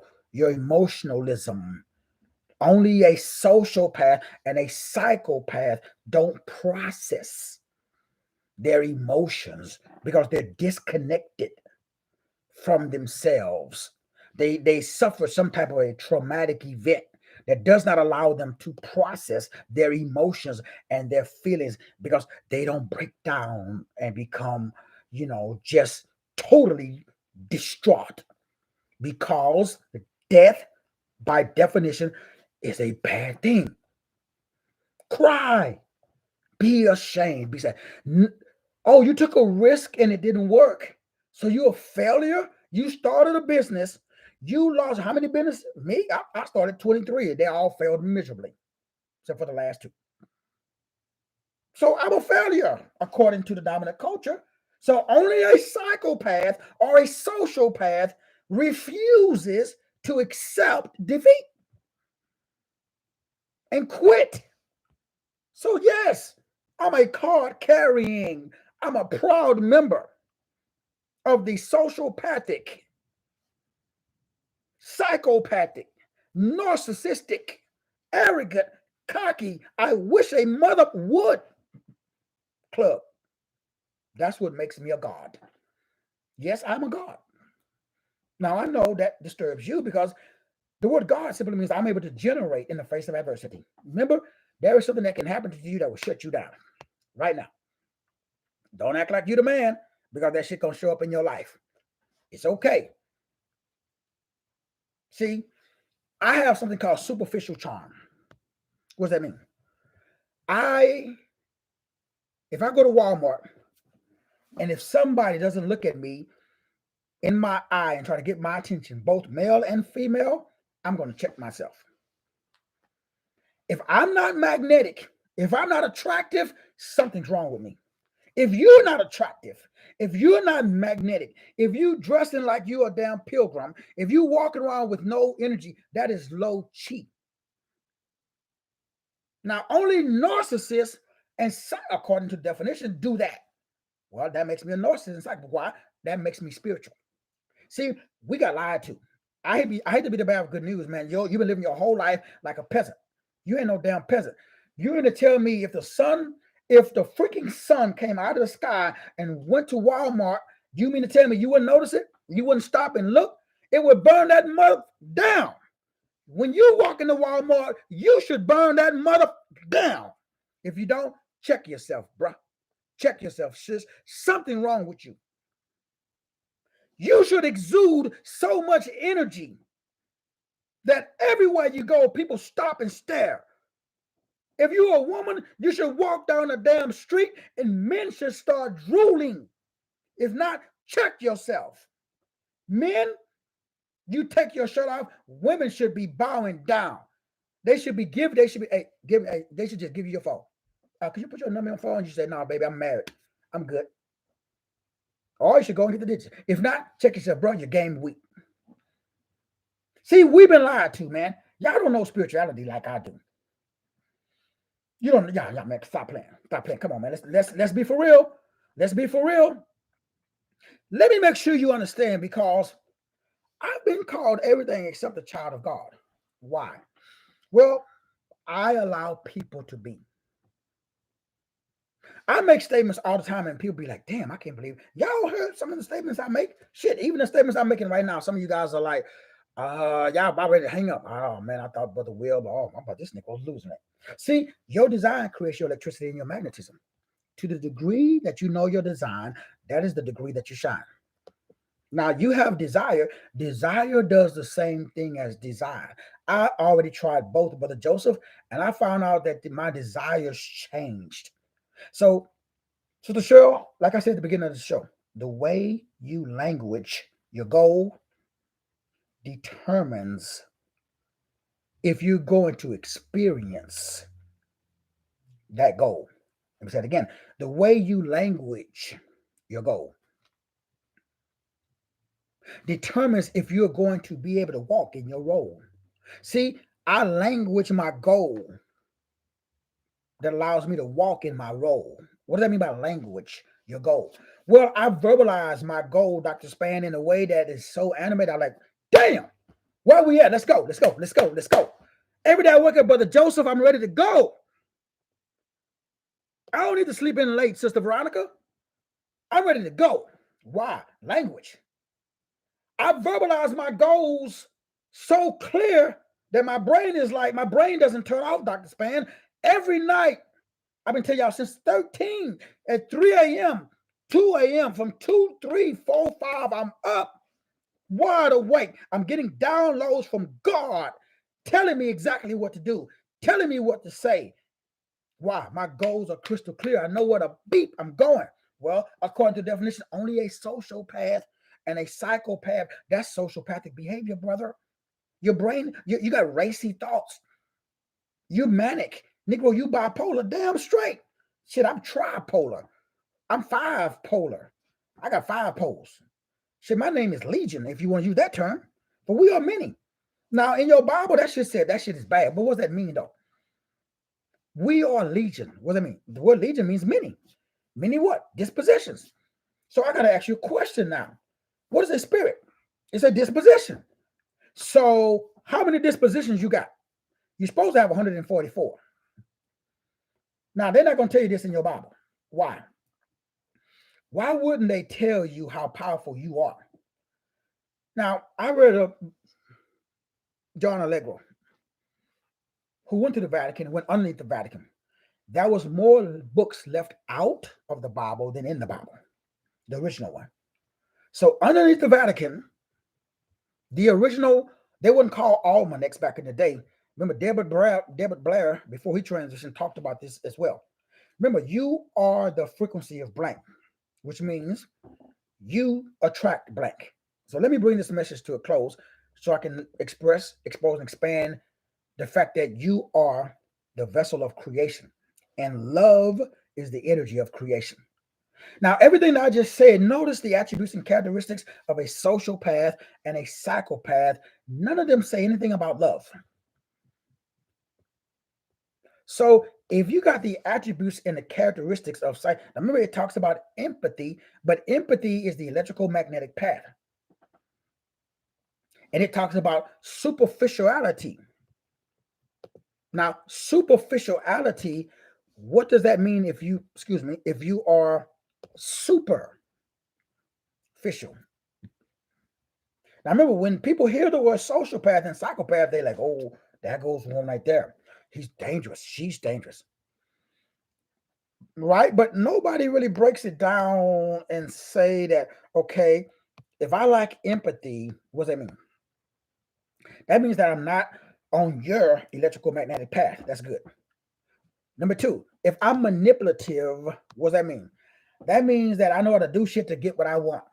Only a sociopath and a psychopath don't process their emotions because they're disconnected from themselves. They suffer some type of a traumatic event that does not allow them to process their emotions and their feelings because they don't break down and become, just totally distraught, because death, by definition, is a bad thing. Cry, be ashamed, be sad. Oh, you took a risk and it didn't work, so you're a failure. You started a business, you lost how many businesses? Me, I started 23. They all failed miserably, except for the last two. So I'm a failure according to the dominant culture. So only a psychopath or a sociopath refuses to accept defeat and quit. So yes, I'm a card carrying, I'm a proud member of the sociopathic, psychopathic, narcissistic, arrogant, cocky, I wish a mother would club. That's what makes me a god. Yes, I'm a god. Now, I know that disturbs you because the word God simply means I'm able to generate in the face of adversity. Remember, there is something that can happen to you that will shut you down right now. Don't act like you're the man because that shit gonna show up in your life. It's okay. See, I have something called superficial charm. What does that mean? If I go to Walmart and if somebody doesn't look at me in my eye and try to get my attention, both male and female, I'm going to check myself. If I'm not magnetic, if I'm not attractive, something's wrong with me. If you're not attractive, if you're not magnetic, if you dressing like you're a damn pilgrim, if you walking around with no energy, that is low chi. Now, only narcissists, and according to definition, do that. Well, that makes me a narcissist. Why? That makes me spiritual. See, we got lied to. I hate to be the bearer of good news, man. You've been living your whole life like a peasant. You ain't no damn peasant. You're going to tell me if the freaking sun came out of the sky and went to Walmart, you mean to tell me you wouldn't notice it? You wouldn't stop and look? It would burn that mother down. When you walk into Walmart, you should burn that mother down. If you don't, check yourself, bruh. Check yourself, sis. Something wrong with you. You should exude so much energy that everywhere you go, people stop and stare. If you're a woman, you should walk down the damn street and men should start drooling. If not, check yourself. Men, you take your shirt off, women should be bowing down. They should be they should just give you your phone. Can you put your number on your phone? And you say, no, baby, I'm married. I'm good. Or you should go and get the digits. If not, check yourself, bro. Your game weak. See, we've been lied to, man. Y'all don't know spirituality like I do. You don't, y'all, man. Stop playing. Stop playing. Come on, man. Let's be for real. Let's be for real. Let me make sure you understand, because I've been called everything except a child of God. Why? Well, I allow people to be. I make statements all the time, and people be like, damn, I can't believe it. Y'all heard some of the statements I make? Shit, even the statements I'm making right now, some of you guys are like, y'all about ready to hang up. Oh man, I thought Brother Will, but oh, I'm about this nigga was losing it. See, your design creates your electricity and your magnetism. To the degree that you know your design, that is the degree that you shine. Now you have desire. Desire does the same thing as desire. I already tried both, Brother Joseph, and I found out that my desires changed. So the show, like I said at the beginning of the show, the way you language your goal determines if you're going to experience that goal. Let me say it again. The way you language your goal determines if you're going to be able to walk in your role. See, I language my goal that allows me to walk in my role. What does that mean by language your goal? Well, I verbalize my goal, Dr. Span, in a way that is so animated. I'm like, damn, where we at? Let's go, let's go, let's go, let's go. Every day I wake up, Brother Joseph, I'm ready to go. I don't need to sleep in late, Sister Veronica. I'm ready to go. Why? Language. I verbalize my goals so clear that my brain doesn't turn off, Dr. Span. Every night, I've been telling y'all since 13 at 3 a.m., 2 a.m., from 2, 3, 4, 5, I'm up, wide awake. I'm getting downloads from God telling me exactly what to do, telling me what to say. Why? My goals are crystal clear. I know what a beep I'm going. Well, according to the definition, only a sociopath and a psychopath, that's sociopathic behavior, brother. Your brain, you got racy thoughts. You're manic. Negro, you bipolar. Damn straight. Shit, I'm tripolar. I'm 5-polar. I got 5 poles. Shit, my name is Legion, if you want to use that term. But we are many. Now, in your Bible, that shit said that shit is bad. But what does that mean, though? We are legion. What does that mean? The word legion means many. Many what? Dispositions. So I got to ask you a question now. What is a spirit? It's a disposition. So how many dispositions you got? You're supposed to have 144. Now, they're not going to tell you this in your Bible. Why? Why wouldn't they tell you how powerful you are? Now, I read John Allegro, who went to the Vatican and went underneath the Vatican. There was more books left out of the Bible than in the Bible, the original one. So underneath the Vatican, the original, they wouldn't call almanacs back in the day. Remember, David Blair, before he transitioned, talked about this as well. Remember, you are the frequency of blank, which means you attract blank. So let me bring this message to a close so I can expose, and expand the fact that you are the vessel of creation, and love is the energy of creation. Now, everything that I just said, notice the attributes and characteristics of a sociopath and a psychopath. None of them say anything about love. So if you got the attributes and the characteristics of now remember it talks about empathy, but empathy is the electrical magnetic path. And it talks about superficiality. Now, superficiality, what does that mean if you are superficial? Now, remember, when people hear the word sociopath and psychopath, they're like, oh, that goes one right there. He's dangerous. She's dangerous. Right? But nobody really breaks it down and say that, okay, if I lack empathy, what does that mean? That means that I'm not on your electrical magnetic path. That's good. Number 2, if I'm manipulative, what does that mean? That means that I know how to do shit to get what I want.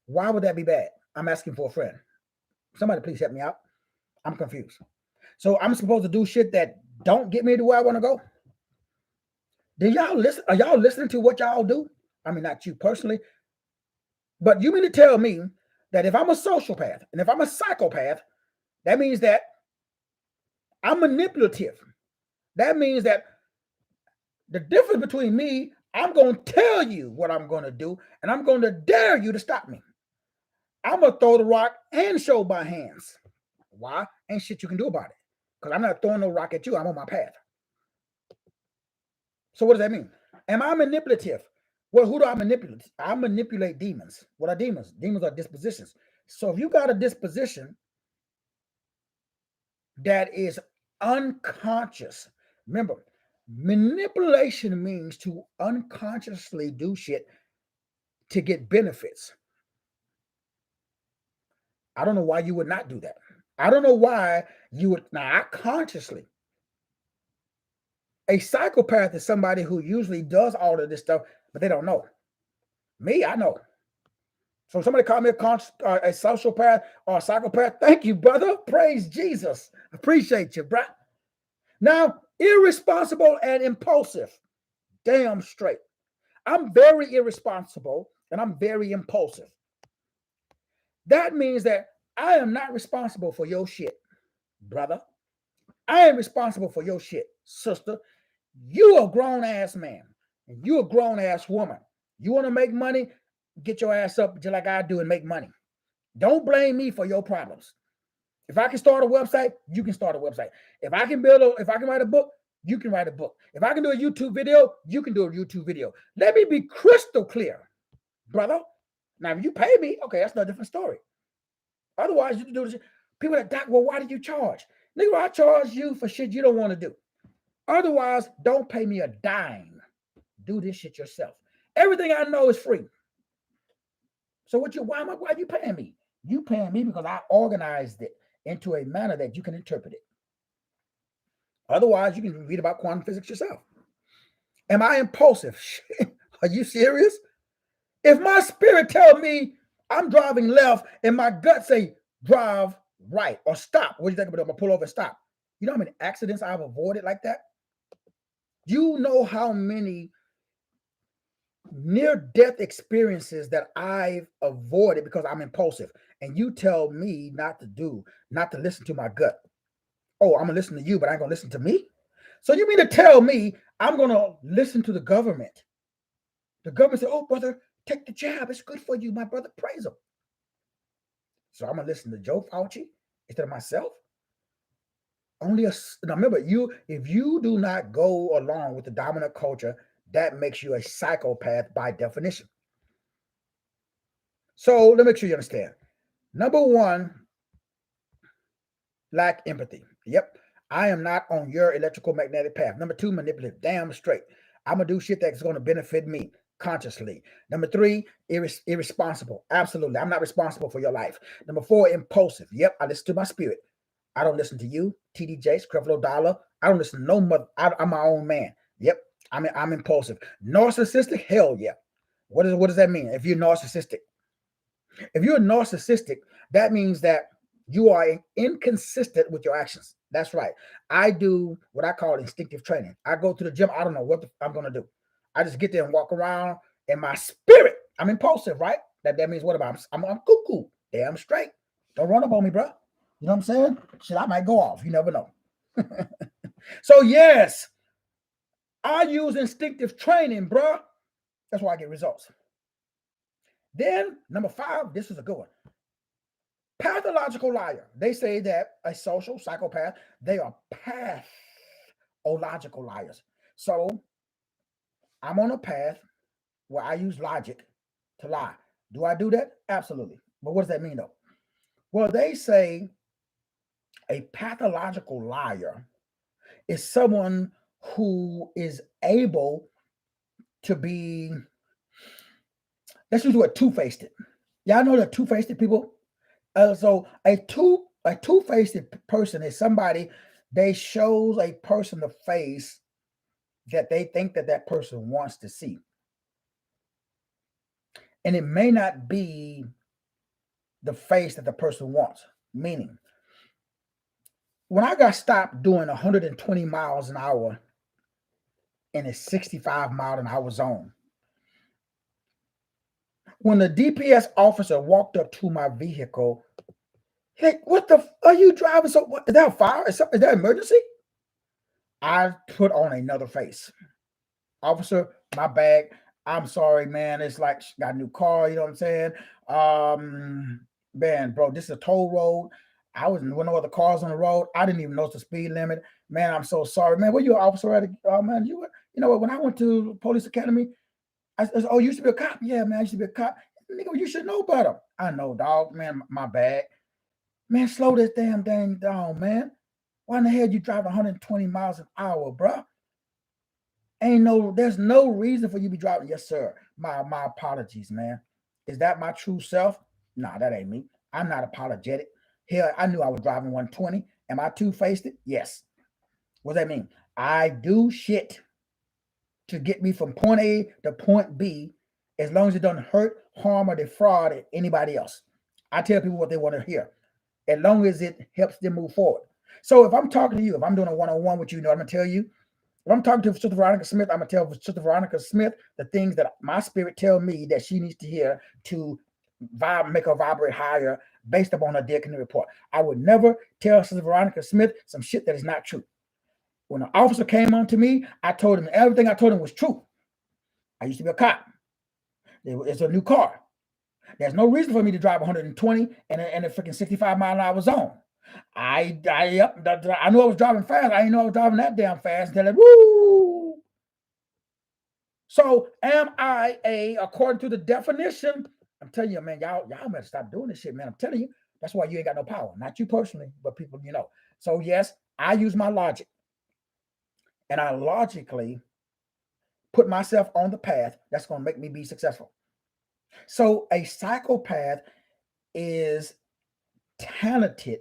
Why would that be bad? I'm asking for a friend. Somebody please help me out. I'm confused. So I'm supposed to do shit that don't get me to where I want to go? Do y'all listen? Are y'all listening to what y'all do? I mean, not you personally, but you mean to tell me that if I'm a sociopath and if I'm a psychopath, that means that I'm manipulative. That means that the difference between me, I'm going to tell you what I'm going to do, and I'm going to dare you to stop me. I'm gonna throw the rock and show my hands. Why? Ain't shit you can do about it. Because I'm not throwing no rock at you. I'm on my path. So what does that mean? Am I manipulative? Well, who do I manipulate? I manipulate demons. What are demons? Demons are dispositions. So if you got a disposition that is unconscious, remember, manipulation means to unconsciously do shit to get benefits. I don't know why you would not do that. I don't know why you would not consciously. A psychopath is somebody who usually does all of this stuff, but they don't know. Me, I know. So somebody call me a sociopath or a psychopath. Thank you, brother. Praise Jesus. Appreciate you, bro. Now, irresponsible and impulsive. Damn straight. I'm very irresponsible and I'm very impulsive. That means that I am not responsible for your shit, brother. I am responsible for your shit, sister. You a grown ass man and you a grown ass woman. You want to make money? Get your ass up just like I do and make money. Don't blame me for your problems. If I can start a website, you can start a website. If I can write a book, you can write a book. If I can do a YouTube video, you can do a YouTube video. Let me be crystal clear, brother. Now, if you pay me, okay, that's a different story. Otherwise, you can do this. People that, Doc, well, why did you charge? Nigga, I charge you for shit you don't want to do. Otherwise, don't pay me a dime. Do this shit yourself. Everything I know is free. So why are you paying me? You paying me because I organized it into a manner that you can interpret it. Otherwise, you can read about quantum physics yourself. Am I impulsive? Are you serious? If my spirit tells me I'm driving left and my gut say drive right or stop, what do you think about it? I'm gonna pull over and stop. You know how many accidents I've avoided like that? You know how many near-death experiences that I've avoided because I'm impulsive. And you tell me not to listen to my gut. Oh, I'm gonna listen to you, but I ain't gonna listen to me. So you mean to tell me I'm gonna listen to the government? The government said, "Oh, brother, take the jab. It's good for you, my brother. Praise him." So I'm gonna listen to Joe Fauci instead of myself. Now remember, if you do not go along with the dominant culture, that makes you a psychopath by definition. So let me make sure you understand. Number one, lack empathy. Yep, I am not on your electrical magnetic path. Number two, manipulative. Damn straight. I'm gonna do shit that's gonna benefit me consciously. Number three, irresponsible. Absolutely, I'm not responsible for your life. Number four, impulsive. Yep, I listen to my spirit. I don't listen to you, TD Jakes, Creflo Dollar. I don't listen to no mother. I'm my own man. Yep, I'm impulsive. Narcissistic? Hell yeah. What does that mean? If you're narcissistic, that means that you are inconsistent with your actions. That's right. I do what I call instinctive training. I go to the gym. I don't know what I'm going to do. I just get there and walk around in my spirit. I'm impulsive, right? That means what about I'm cuckoo. Damn straight. Don't run up on me, bro. You know what I'm saying? Shit, I might go off. You never know. So yes, I use instinctive training, bro. That's why I get results. Then number 5, this is a good one. Pathological liar. They say that a social psychopath, they are pathological liars. So I'm on a path where I use logic to lie. Do I do that? Absolutely. But what does that mean though? Well, they say a pathological liar is someone who is able to be, let's use the word two-faced. Y'all know that two-faced people? So a two-faced person is somebody, they shows a person the face that they think that person wants to see. And it may not be the face that the person wants. Meaning, when I got stopped doing 120 miles an hour in a 65 mile an hour zone, when the DPS officer walked up to my vehicle, hey, what the are you driving? So what, is that a fire? Is that emergency? I put on another face. Officer, my bag. I'm sorry, man. It's like got a new car, you know what I'm saying? Man, bro, this is a toll road. I was with no other cars on the road. I didn't even know the speed limit. Man, I'm so sorry. Man, were you an officer at man, you know what? When I went to police academy, I said, oh, you used to be a cop. Yeah, man, I used to be a cop. Nigga, you should know better. I know, dog. Man, my bad. Man, slow this damn thing down, man. Why in the hell you drive 120 miles an hour, bro? There's no reason for you to be driving. Yes, sir. My apologies, man. Is that my true self? Nah, that ain't me. I'm not apologetic. Hell, I knew I was driving 120. Am I two-faced? Yes. What does that mean? I do shit to get me from point A to point B as long as it doesn't hurt, harm, or defraud anybody else. I tell people what they want to hear as long as it helps them move forward. So if I'm talking to you, if I'm doing a one-on-one with you, I'm going to tell you. If I'm talking to Sister Veronica Smith, I'm going to tell Sister Veronica Smith the things that my spirit tell me that she needs to hear to make her vibrate higher based upon her dear community report. I would never tell Sister Veronica Smith some shit that is not true. When an officer came on to me, I told him everything I told him was true. I used to be a cop. It's a new car. There's no reason for me to drive 120 and a freaking 65-mile-an-hour zone. I knew I was driving fast. I didn't know I was driving that damn fast until woo. So am I according to the definition? I'm telling you, man, y'all better stop doing this shit, man. I'm telling you, that's why you ain't got no power. Not you personally, but people you know. So yes, I use my logic. And I logically put myself on the path that's going to make me be successful. So a psychopath is talented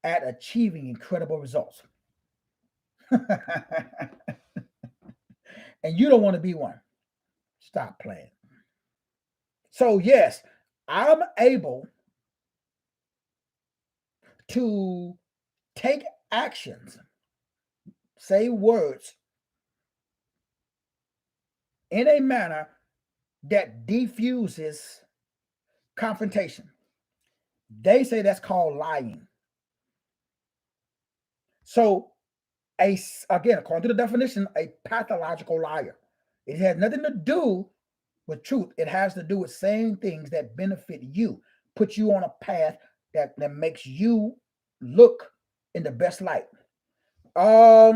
at achieving incredible results. And you don't want to be one. Stop playing. So yes, I'm able to take actions, say words in a manner that diffuses confrontation. They say that's called lying. So, again, according to the definition, a pathological liar. It has nothing to do with truth. It has to do with saying things that benefit you, put you on a path that makes you look in the best light. Why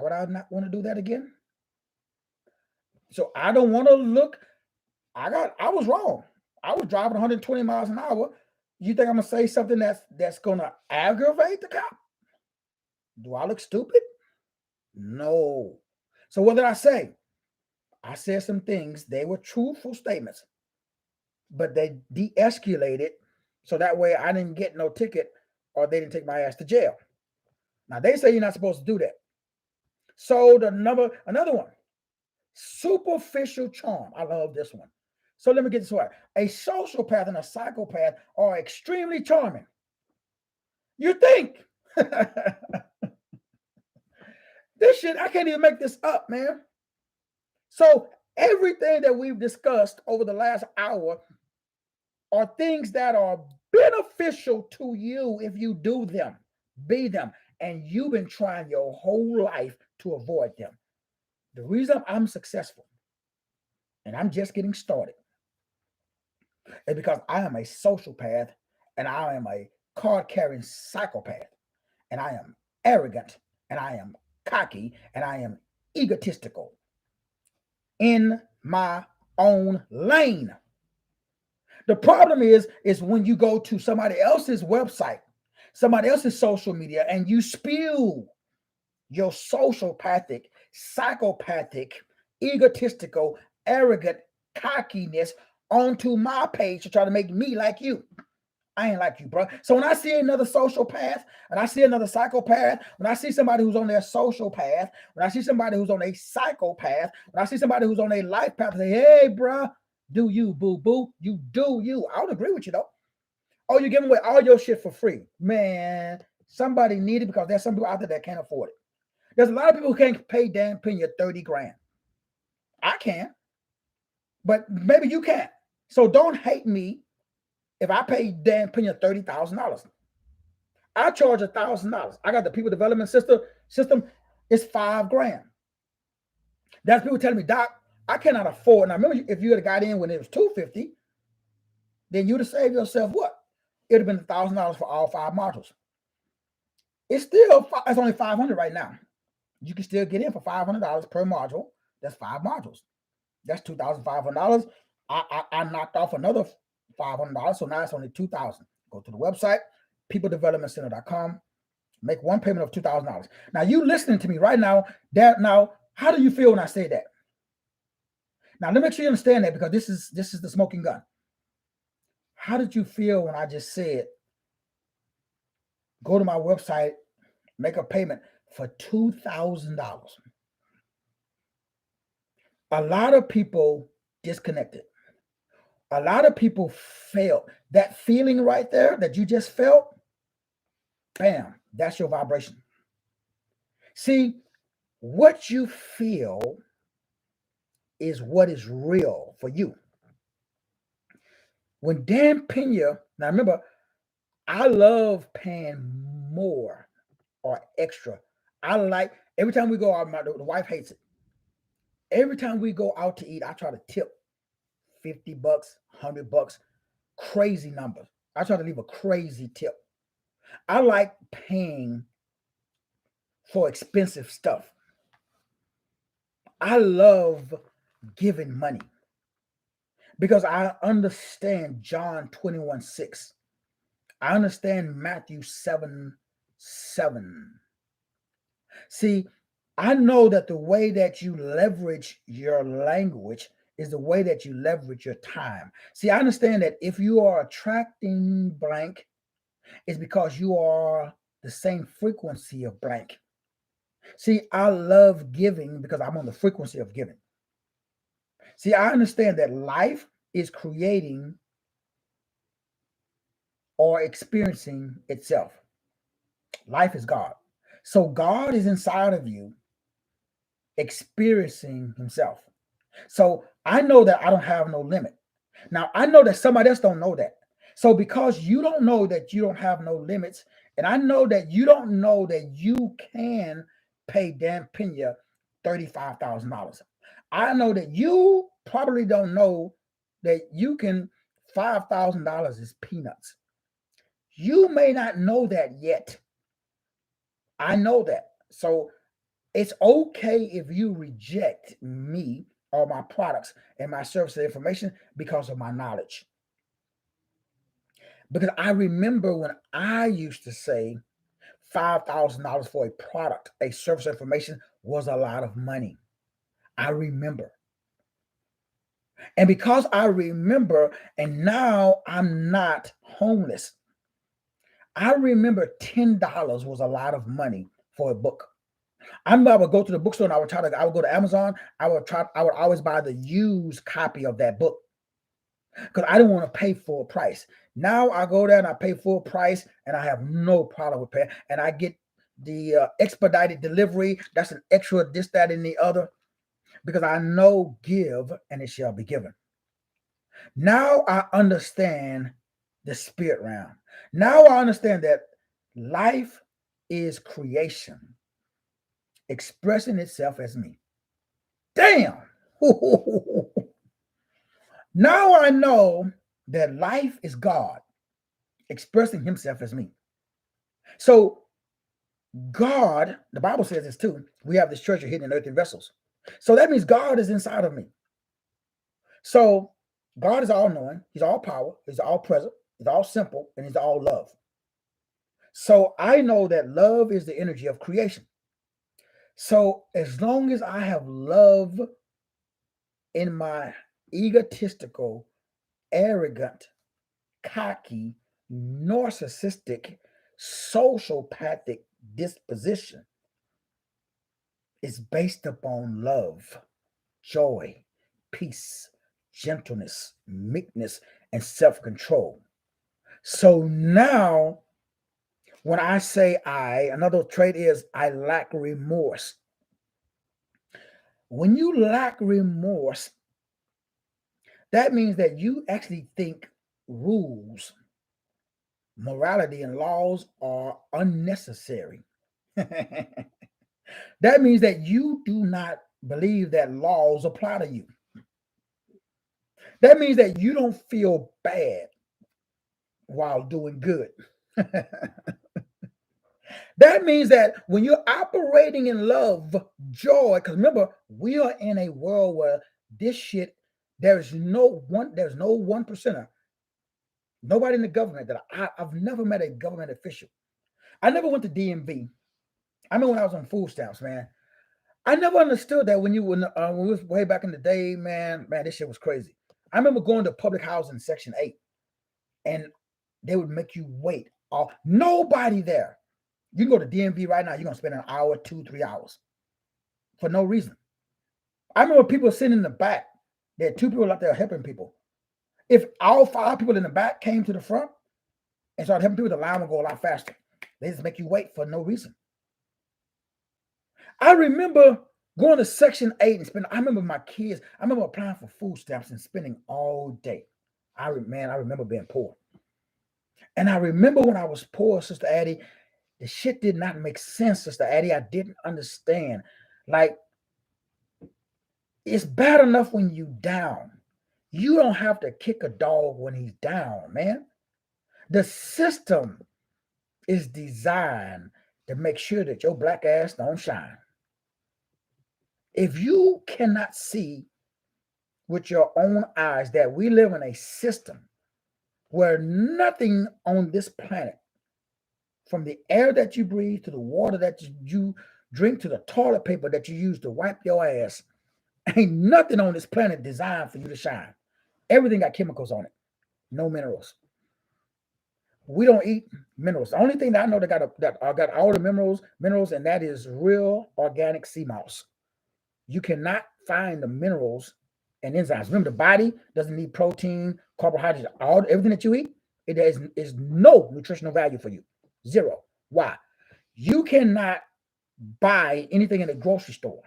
would I not want to do that again? So I don't want to look. I was wrong. I was driving 120 miles an hour. You think I'm gonna say something that's gonna aggravate the cop? Do I look stupid? No. So what did I say? I said some things. They were truthful statements, but they de-escalated so that way I didn't get no ticket or they didn't take my ass to jail. Now they say you're not supposed to do that. So another one, superficial charm. I love this one. So let me get this right. A sociopath and a psychopath are extremely charming. You think? This shit, I can't even make this up, man. So everything that we've discussed over the last hour are things that are beneficial to you if you do them, be them, and you've been trying your whole life to avoid them. The reason I'm successful and I'm just getting started is because I am a sociopath and I am a card-carrying psychopath and I am arrogant and I am cocky and I am egotistical in my own lane. The problem is when you go to somebody else's website, somebody else's social media, and you spew your sociopathic, psychopathic, egotistical, arrogant cockiness onto my page to try to make me like you. I ain't like you, bro. So when I see another sociopath and I see another psychopath, when I see somebody who's on their social path, when I see somebody who's on a psychopath, when I see somebody who's on a life path, I say, hey, bro, do you, boo-boo. You do you. I don't agree with you, though. Oh, you're giving away all your shit for free. Man, somebody need it because there's some people out there that can't afford it. There's a lot of people who can't pay Dan Pena 30 grand. I can, but maybe you can't. So don't hate me if I pay Dan Pena $30,000. I charge $1,000. I got the people development system. It's $5 grand. That's people telling me, Doc, I cannot afford. Now remember, if you had got in when it was $250, then you'd have saved yourself what? It'd have been $1,000 for all 5 modules. It's only $500 right now. You can still get in for $500 per module. That's 5 modules. That's $2,500. I knocked off another $500, so now it's only $2,000. Go to the website, peopledevelopmentcenter.com. Make one payment of $2,000. Now you listening to me right now. Now, how do you feel when I say that? Now let me make sure you understand that, because this is the smoking gun. How did you feel when I just said, go to my website, make a payment for $2,000? A lot of people disconnected. A lot of people felt that feeling right there that you just felt. Bam, that's your vibration. See, what you feel is what is real for you. When Dan Pena, now remember, I love paying more or extra. I like, every time we go out, the wife hates it. Every time we go out to eat, I try to tip $50, $100, crazy numbers. I try to leave a crazy tip. I like paying for expensive stuff. I love giving money because I understand John 21:6. I understand Matthew 7:7. See, I know that the way that you leverage your language is the way that you leverage your time. See, I understand that if you are attracting blank, it's because you are the same frequency of blank. See, I love giving because I'm on the frequency of giving. See, I understand that life is creating or experiencing itself. Life is God. So God is inside of you experiencing himself. So I know that I don't have no limit. Now I know that somebody else don't know that. So because you don't know that you don't have no limits, and I know that you don't know that you can pay Dan Pena $35,000. I know that you probably don't know that you can, $5,000 is peanuts. You may not know that yet. I know that. So it's okay if you reject me or my products and my service and information because of my knowledge. Because I remember when I used to say $5,000 for a product, a service information was a lot of money. I remember. And because I remember, and now I'm not homeless, I remember $10 was a lot of money for a book. I remember I would go to the bookstore and I would go to Amazon. I would always buy the used copy of that book because I didn't want to pay full price. Now I go there and I pay full price and I have no problem with paying. And I get the expedited delivery. That's an extra this, that, and the other, because I know give and it shall be given. Now I understand the spirit realm. Now I understand that life is creation expressing itself as me. Damn. Now I know that life is God expressing himself as me. So God, the Bible says this too, we have this treasure hidden in earthen vessels. So that means God is inside of me. So God is all knowing, he's all power, he's all present, he's all simple, and he's all love. So I know that love is the energy of creation. So as long as I have love in my egotistical, arrogant, cocky, narcissistic, sociopathic disposition, is based upon love, joy, peace, gentleness, meekness, and self-control. So now, when I say another trait is I lack remorse. When you lack remorse, that means that you actually think rules, morality, and laws are unnecessary. That means that you do not believe that laws apply to you. That means that you don't feel bad while doing good. That means that when you're operating in love, joy, because remember, we are in a world where this shit, there's no one percenter, nobody in the government that I've never met a government official. I never went to DMV. I remember when I was on food stamps, man. I never understood that when we was way back in the day, man, this shit was crazy. I remember going to public housing section 8, and they would make you wait. Nobody there. You can go to DMV right now, you're gonna spend an hour, 2, 3 hours for no reason. I remember people sitting in the back. There are 2 people out there helping people. If all 5 people in the back came to the front and started helping people, the line would go a lot faster. They just make you wait for no reason. I remember going to section 8 and spending. I remember my kids. I remember applying for food stamps and spending all day. I remember being poor. And I remember when I was poor, Sister Addie, the shit did not make sense, Sister Addie. I didn't understand. Like, it's bad enough when you down. You don't have to kick a dog when he's down, man. The system is designed to make sure that your black ass don't shine. If you cannot see with your own eyes that we live in a system where nothing on this planet, from the air that you breathe to the water that you drink to the toilet paper that you use to wipe your ass, ain't nothing on this planet designed for you to shine. Everything got chemicals on it, no minerals. We don't eat minerals. The only thing that I know that got all the minerals, and that is real organic sea moss. You cannot find the minerals and enzymes. Remember, the body doesn't need protein, carbohydrates, everything that you eat. It is no nutritional value for you. Zero. Why? You cannot buy anything in the grocery store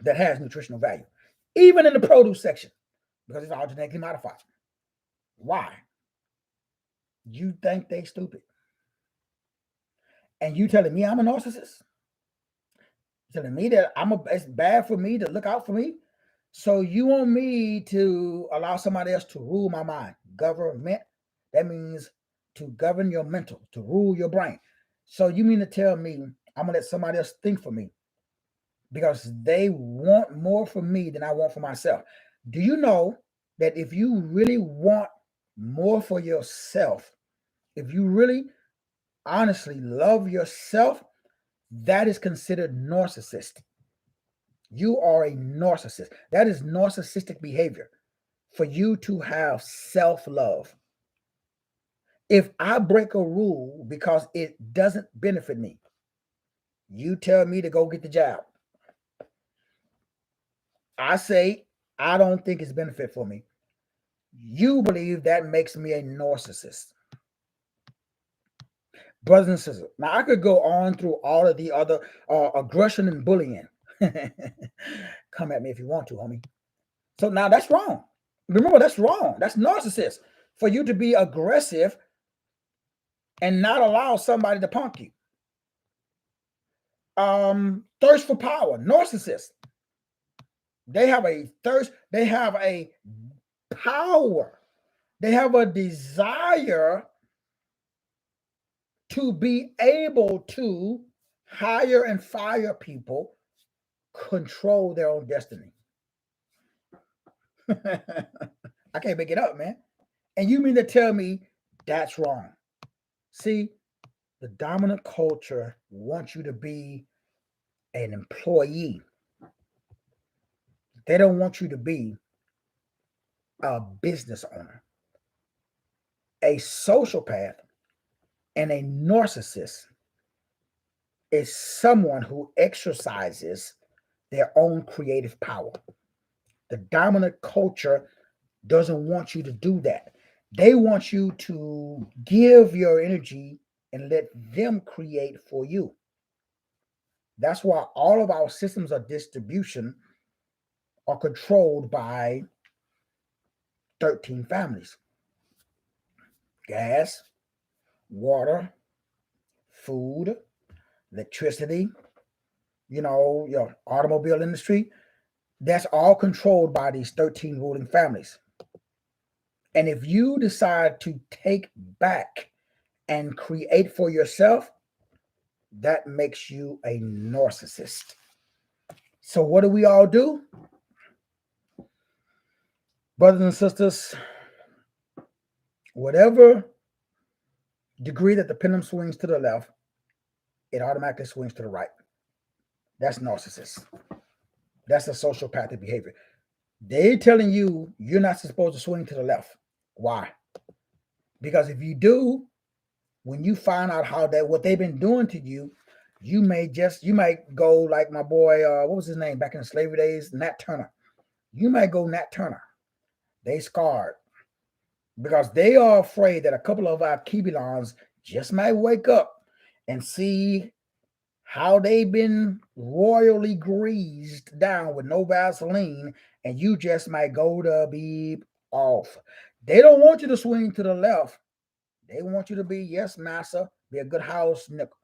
that has nutritional value, even in the produce section, because it's all genetically modified. Why? You think they stupid. And you telling me I'm a narcissist? Telling me that it's bad for me to look out for me? So you want me to allow somebody else to rule my mind? Government, that means to govern your mental, to rule your brain. So you mean to tell me I'm gonna let somebody else think for me because they want more from me than I want for myself? Do you know that if you really want more for yourself, if you really honestly love yourself, that is considered narcissist. You are a narcissist. That is narcissistic behavior for you to have self-love. If I break a rule because it doesn't benefit me, you tell me to go get the job. I say, I don't think it's benefit for me. You believe that makes me a narcissist. Brothers and sisters, now I could go on through all of the other aggression and bullying. Come at me if you want to, homie. So now that's wrong. Remember, that's wrong. That's narcissist. For you to be aggressive and not allow somebody to punk you. Thirst for power, narcissist. They have a thirst, they have a power, they have a desire to be able to hire and fire people, control their own destiny. I can't make it up, man. And you mean to tell me that's wrong? See, the dominant culture wants you to be an employee. They don't want you to be a business owner. A sociopath and a narcissist is someone who exercises their own creative power. The dominant culture doesn't want you to do that. They want you to give your energy and let them create for you. That's why all of our systems of distribution are controlled by 13 families: gas, water, food, electricity, your automobile industry, that's all controlled by these 13 ruling families. And if you decide to take back and create for yourself, that makes you a narcissist. So what do we all do? Brothers and sisters, whatever degree that the pendulum swings to the left, it automatically swings to the right. That's narcissist. That's a sociopathic behavior. They telling you you're not supposed to swing to the left. Why? Because if you do, when you find out what they've been doing to you, you might go like my boy, what was his name back in the slavery days? Nat Turner. You might go Nat Turner. They scarred because they are afraid that a couple of our Kibelons just might wake up and see how they've been royally greased down with no Vaseline, and you just might go to beep off. They don't want you to swing to the left. They want you to be, yes, massa, be a good house nickel.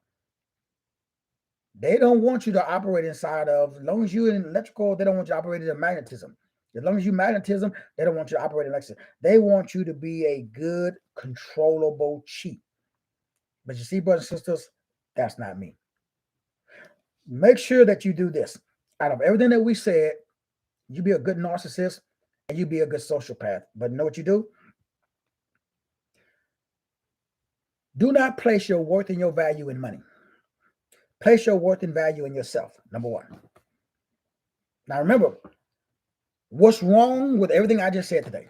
They don't want you to operate inside of, as long as you're in electrical, they don't want you to operate in magnetism. As long as you magnetism, they don't want you to operate in electricity. They want you to be a good, controllable cheat. But you see, brothers and sisters, that's not me. Make sure that you do this. Out of everything that we said, you be a good narcissist and you be a good sociopath. But know what you do? Do not place your worth and your value in money. Place your worth and value in yourself, number one. Now remember, what's wrong with everything I just said today?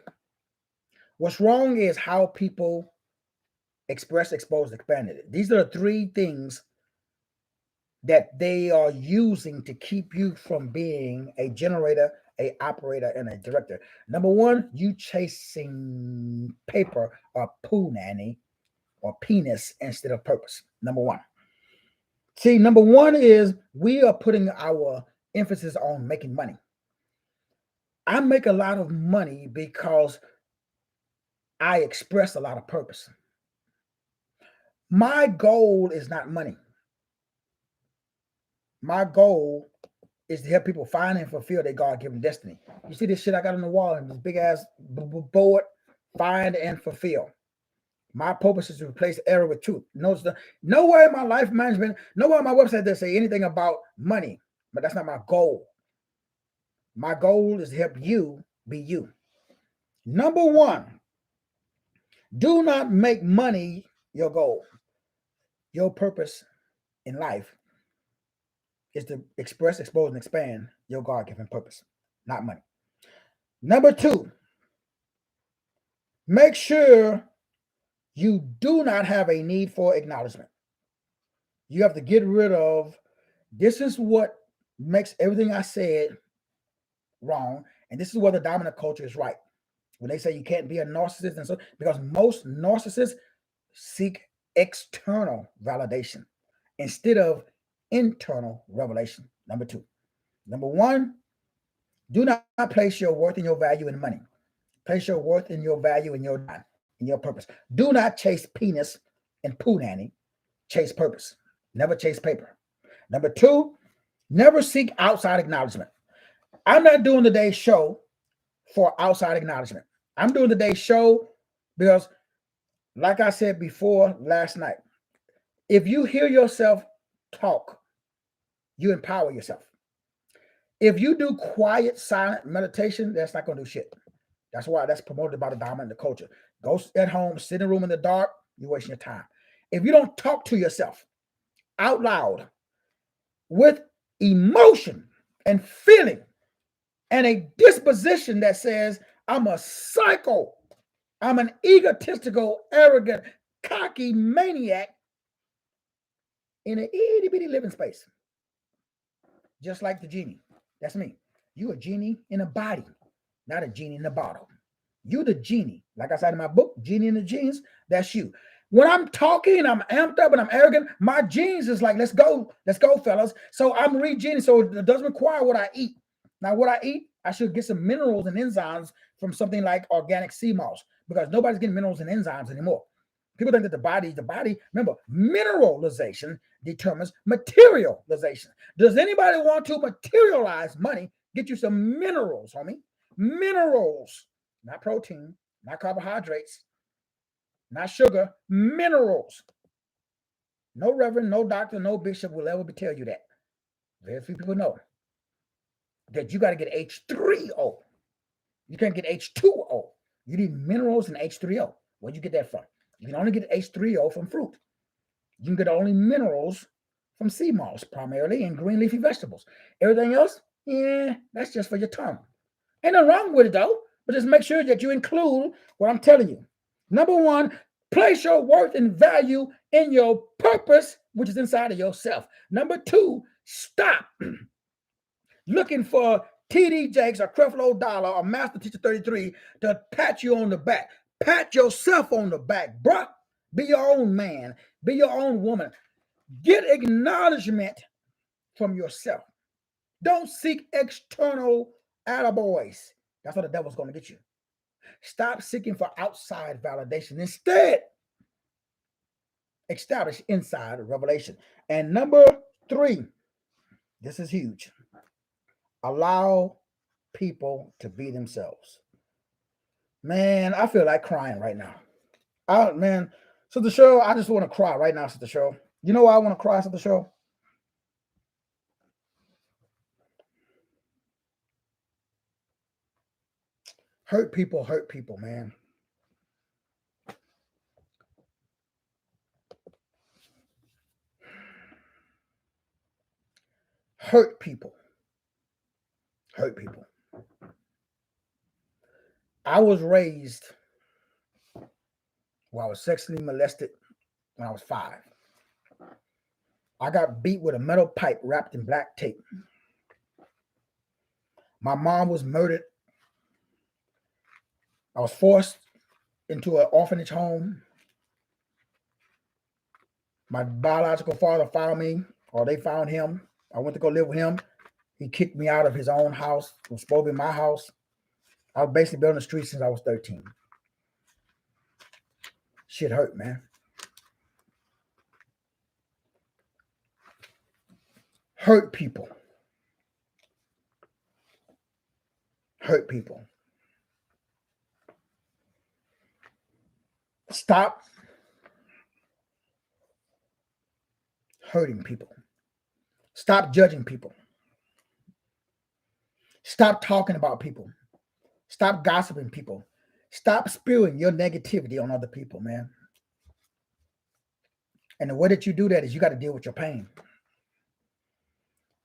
What's wrong is how people express, expose, expanded. These are the three things that they are using to keep you from being a generator, a operator, and a director. Number one, you chasing paper or poo nanny or penis instead of purpose. Number one. See, number one is we are putting our emphasis on making money. I make a lot of money because I express a lot of purpose. My goal is not money. My goal is to help people find and fulfill their God-given destiny. You see this shit I got on the wall and this big ass board, find and fulfill. My purpose is to replace error with truth. Nowhere in my life management, nowhere on my website does say anything about money, but that's not my goal. My goal is to help you be you. Number one, do not make money your goal. Your purpose in life is to express, expose, and expand your God-given purpose, not money. Number two, make sure you do not have a need for acknowledgement. You have to get rid of, this is what makes everything I said wrong, and this is where the dominant culture is right. When they say you can't be a narcissist, and so because most narcissists seek external validation instead of internal revelation. Number two. Number one, do not place your worth and your value in money. Place your worth and your value in your time, in your purpose. Do not chase penis and poo nanny. Chase purpose. Never chase paper. Number two, never seek outside acknowledgement. I'm not doing today's show for outside acknowledgement. I'm doing today's show because, like I said before last night, if you hear yourself talk, you empower yourself. If you do quiet, silent meditation, that's not going to do shit. That's why that's promoted by the dominant culture. Go at home, sit in a room in the dark, you're wasting your time. If you don't talk to yourself out loud with emotion and feeling and a disposition that says, I'm a psycho, I'm an egotistical, arrogant, cocky maniac in an itty bitty living space, just like the genie. That's me. You a genie in a body, not a genie in a bottle. You the genie. Like I said in my book, Genie in the Jeans, that's you. When I'm talking, I'm amped up and I'm arrogant, my genes is like, let's go, fellas. So I'm re-genie, so it doesn't require what I eat. Now, what I eat, I should get some minerals and enzymes from something like organic sea moss, because nobody's getting minerals and enzymes anymore. People think that the body, remember, mineralization determines materialization. Does anybody want to materialize money? Get you some minerals, homie. Minerals, not protein, not carbohydrates, not sugar, minerals. No reverend, no doctor, no bishop will ever tell you that. Very few people know that you got to get H3O. You can't get H2O. You need minerals and H3O. Where'd you get that from? You can only get H3O from fruit. You can get only minerals from sea moss, primarily, and green leafy vegetables. Everything else, yeah, that's just for your tongue. Ain't nothing wrong with it, though, but just make sure that you include what I'm telling you. Number one, place your worth and value in your purpose, which is inside of yourself. Number two, stop looking for TD Jakes or Creflo Dollar or Master Teacher 33 to pat you on the back. Pat yourself on the back, bruh. Be your own man. Be your own woman. Get acknowledgement from yourself. Don't seek external attaboys. That's what the devil's going to get you. Stop seeking for outside validation. Instead, establish inside revelation. And number three, this is huge. Allow people to be themselves. Man, I feel like crying right now. Man, so the show, I just want to cry right now, Sister Show. You know why I want to cry, Sister Show? Hurt people, man. Hurt people. I was raised I was sexually molested when I was 5. I got beat with a metal pipe wrapped in black tape. My mom was murdered. I was forced into an orphanage home. My biological father found me, or they found him. I went to go live with him. He kicked me out of his own house. It was supposed to be my house. I was basically been on the street since I was 13. Shit hurt, man. Hurt people. Stop hurting people. Stop judging people. Stop talking about people. Stop gossiping people. Stop spewing your negativity on other people, man. And the way that you do that is you got to deal with your pain.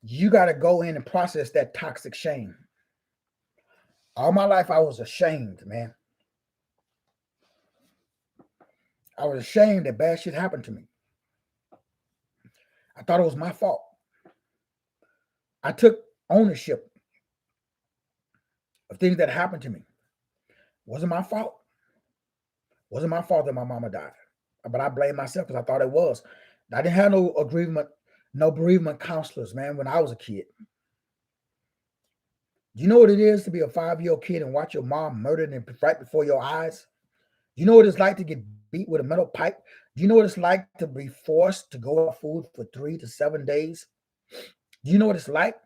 You got to go in and process that toxic shame. All my life, I was ashamed, man. I was ashamed that bad shit happened to me. I thought it was my fault. I took ownership of things that happened to me. Wasn't my fault. Wasn't my fault that my mama died. But I blame myself because I thought it was. I didn't have no bereavement counselors, man, when I was a kid. Do you know what it is to be a 5-year-old kid and watch your mom murdered right before your eyes? Do you know what it's like to get beat with a metal pipe? Do you know what it's like to be forced to go without food for 3 to 7 days? Do you know what it's like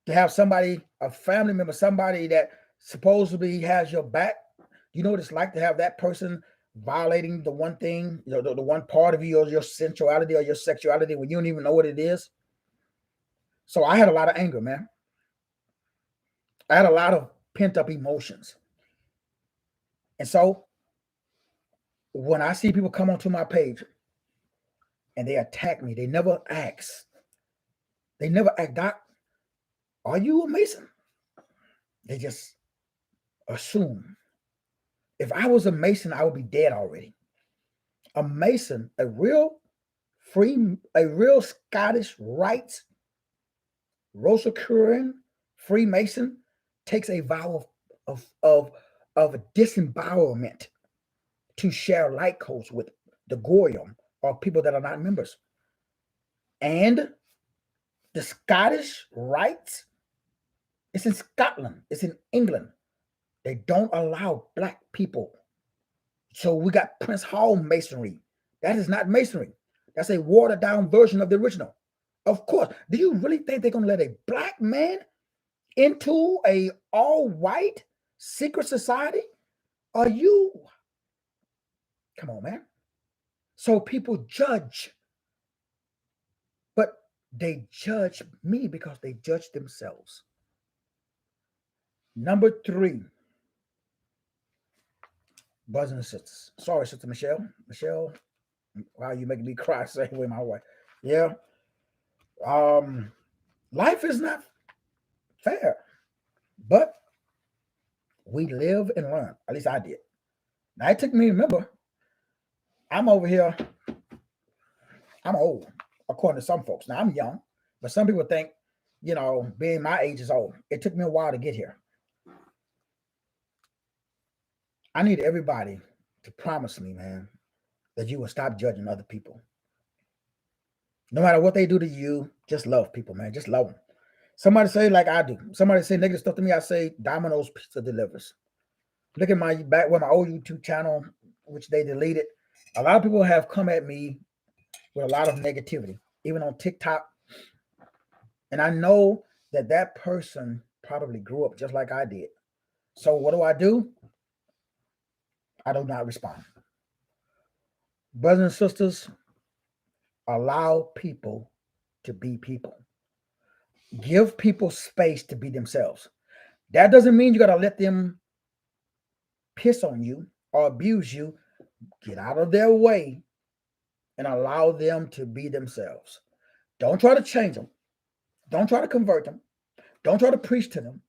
to have somebody, a family member, somebody that supposedly has your back? Do you know what it's like to have that person violating the one thing, the one part of you, or your sensuality or your sexuality, when you don't even know what it is? So I had a lot of anger, man. I had a lot of pent-up emotions. And so when I see people come onto my page and they attack me, they never ask. Doc, are you a Mason? They just assume. If I was a Mason, I would be dead already. A Mason, a real Scottish Rite Rosicrucian Freemason takes a vow of disembowelment to share light codes with the Goyim or people that are not members. And the Scottish Rites, it's in Scotland, it's in England. They don't allow Black people So we got Prince Hall masonry. That is not masonry. That's a watered down version of the original. Of course. Do you really think they're going to let a black man into a all white secret society? Are you? Come on, man. So people judge, but they judge me because they judge themselves. Number 3, brothers and sisters. Sorry, Sister Michelle. Michelle, wow, you making me cry. Same way my wife. Yeah. Life is not fair, but we live and learn. At least I did. Now it took me, remember, I'm over here. I'm old, according to some folks. Now I'm young, but some people think, being my age is old. It took me a while to get here. I need everybody to promise me, man, that you will stop judging other people. No matter what they do to you, just love people, man. Just love them. Somebody say like I do. Somebody say negative stuff to me, I say Domino's Pizza delivers. Look at my back with my old YouTube channel, which they deleted. A lot of people have come at me with a lot of negativity, even on TikTok. And I know that that person probably grew up just like I did. So what do? I do not respond. Brothers and sisters, allow people to be people. Give people space to be themselves. That doesn't mean you got to let them piss on you or abuse you. Get out of their way and allow them to be themselves. Don't try to change them. Don't try to convert them. Don't try to preach to them.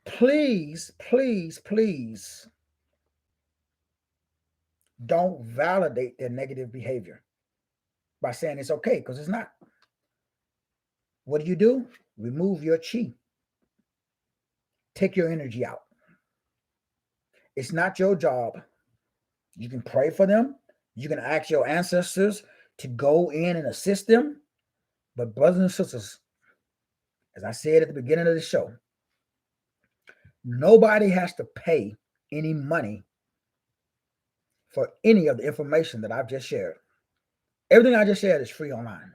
Please, please, please don't validate their negative behavior by saying it's okay, because it's not. What do? Remove your chi. Take your energy out. It's not your job. You can pray for them. You can ask your ancestors to go in and assist them. But brothers and sisters, as I said at the beginning of the show, nobody has to pay any money for any of the information that I've just shared. Everything I just shared is free online.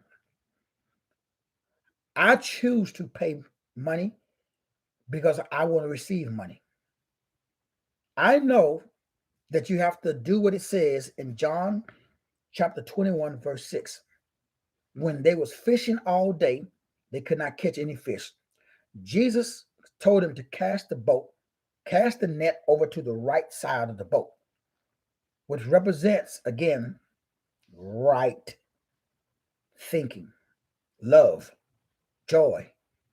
I choose to pay money because I want to receive money. I know that you have to do what it says in John chapter 21, verse 6. When they was fishing all day, they could not catch any fish. Jesus told them to cast the net over to the right side of the boat, which represents, again, right thinking, love, joy,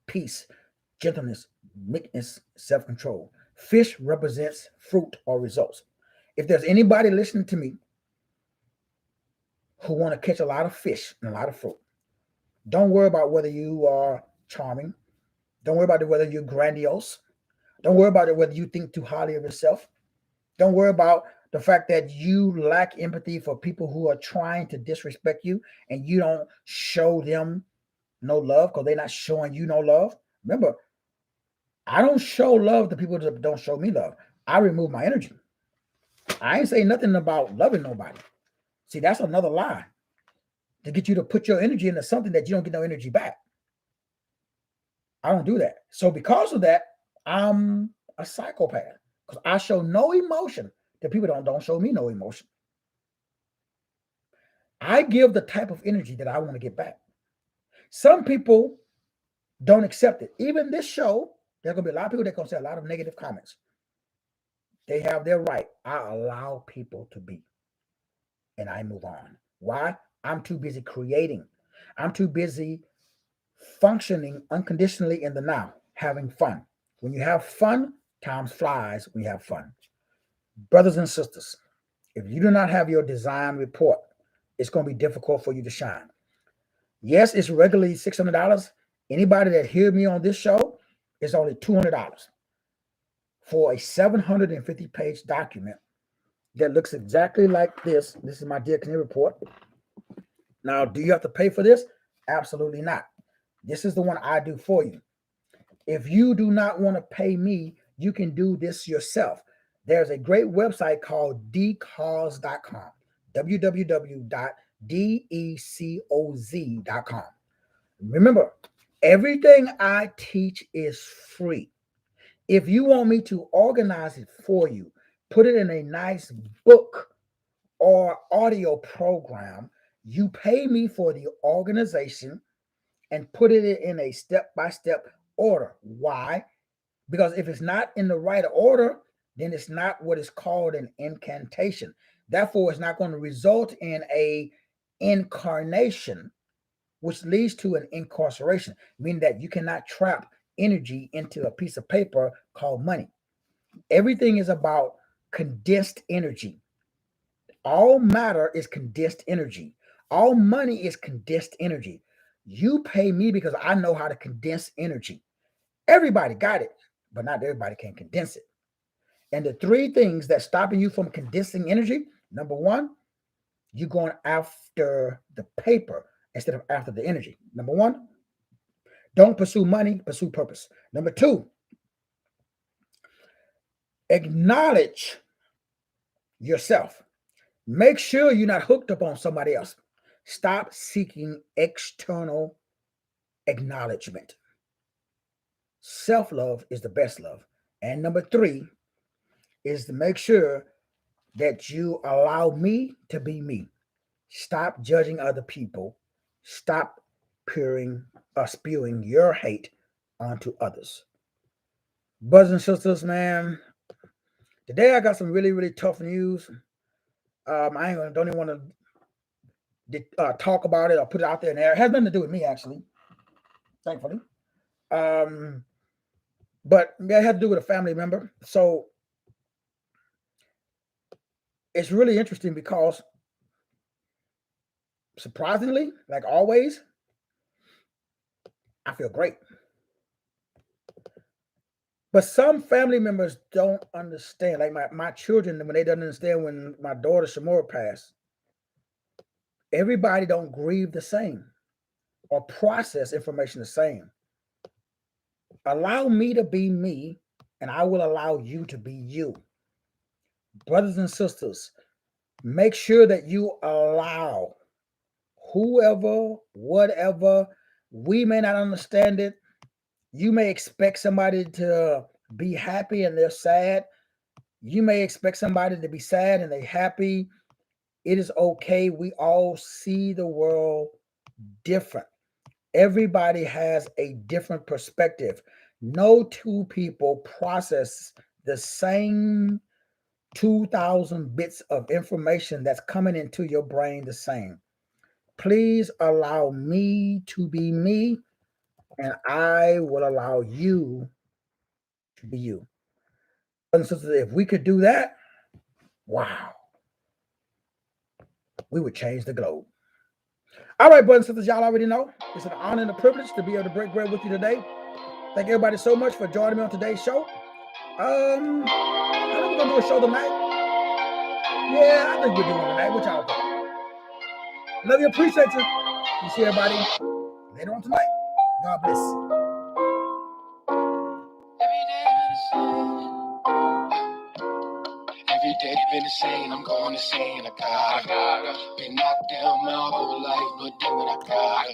peace, gentleness, meekness, self-control. Fish represents fruit or results. If there's anybody listening to me who want to catch a lot of fish and a lot of fruit, don't worry about whether you are charming. Don't worry about whether you're grandiose. Don't worry about whether you think too highly of yourself. Don't worry about the fact that you lack empathy for people who are trying to disrespect you and you don't show them no love because they're not showing you no love. Remember, I don't show love to people that don't show me love. I remove my energy. I ain't saying nothing about loving nobody. See, that's another lie to get you to put your energy into something that you don't get no energy back. I don't do that. So because of that, I'm a psychopath because I show no emotion that people don't show me no emotion. I give the type of energy that I want to get back. Some people don't accept it. Even this show, there's going to be a lot of people that are going to say a lot of negative comments. They have their right. I allow people to be. And I move on. Why? I'm too busy creating. I'm too busy functioning unconditionally in the now, having fun. When you have fun, time flies when you have fun. Brothers and sisters, if you do not have your design report, it's going to be difficult for you to shine. Yes, it's regularly $600. Anybody that hears me on this show, it's only $200 for a 750-page document that looks exactly like this. This is my Dear Canary report. Now, do you have to pay for this? Absolutely not. This is the one I do for you. If you do not want to pay me, you can do this yourself. There's a great website called dcause.com, www.decoz.com. Remember, everything I teach is free. If you want me to organize it for you, put it in a nice book or audio program, you pay me for the organization and put it in a step-by-step order. Why? Because if it's not in the right order, then it's not what is called an incantation. Therefore, it's not going to result in a incarnation, which leads to an incarceration, meaning that you cannot trap energy into a piece of paper called money. Everything is about condensed energy. All matter is condensed energy. All money is condensed energy. You pay me because I know how to condense energy. Everybody got it, but not everybody can condense it. And the three things that stopping you from condensing energy, number one, you're going after the paper instead of after the energy. Number one, don't pursue money, pursue purpose. Number two, acknowledge yourself. Make sure you're not hooked up on somebody else. Stop seeking external acknowledgement. Self-love is the best love. And number three is to make sure that you allow me to be me. Stop judging other people. Stop spewing your hate onto others. Brothers and sisters, man, today I got some really, really tough news. Don't even want to talk about it or put it out there in the air. It has nothing to do with me, actually, thankfully. But it had to do with a family member. So it's really interesting because, surprisingly, like always, I feel great. But some family members don't understand. Like my children, when they don't understand when my daughter Shamora passed, everybody don't grieve the same or process information the same. Allow me to be me, and I will allow you to be you. Brothers and sisters, make sure that you allow whoever, whatever. We may not understand it. You may expect somebody to be happy and they're sad. You may expect somebody to be sad and they're happy. It is okay. We all see the world different. Everybody has a different perspective. No two people process the same 2,000 bits of information that's coming into your brain the same. Please allow me to be me, and I will allow you to be you. And sisters, if we could do that, wow, we would change the globe. All right, brothers and sisters, y'all already know it's an honor and a privilege to be able to break bread with you today. Thank everybody so much for joining me on today's show. I think we're gonna do a show tonight. Yeah, I think we're doing it tonight. What y'all think? Love you, appreciate you. You see everybody later on tonight. God bless. Every day been the same, I'm going to say I gotta. Been knocked down my whole life, but do what I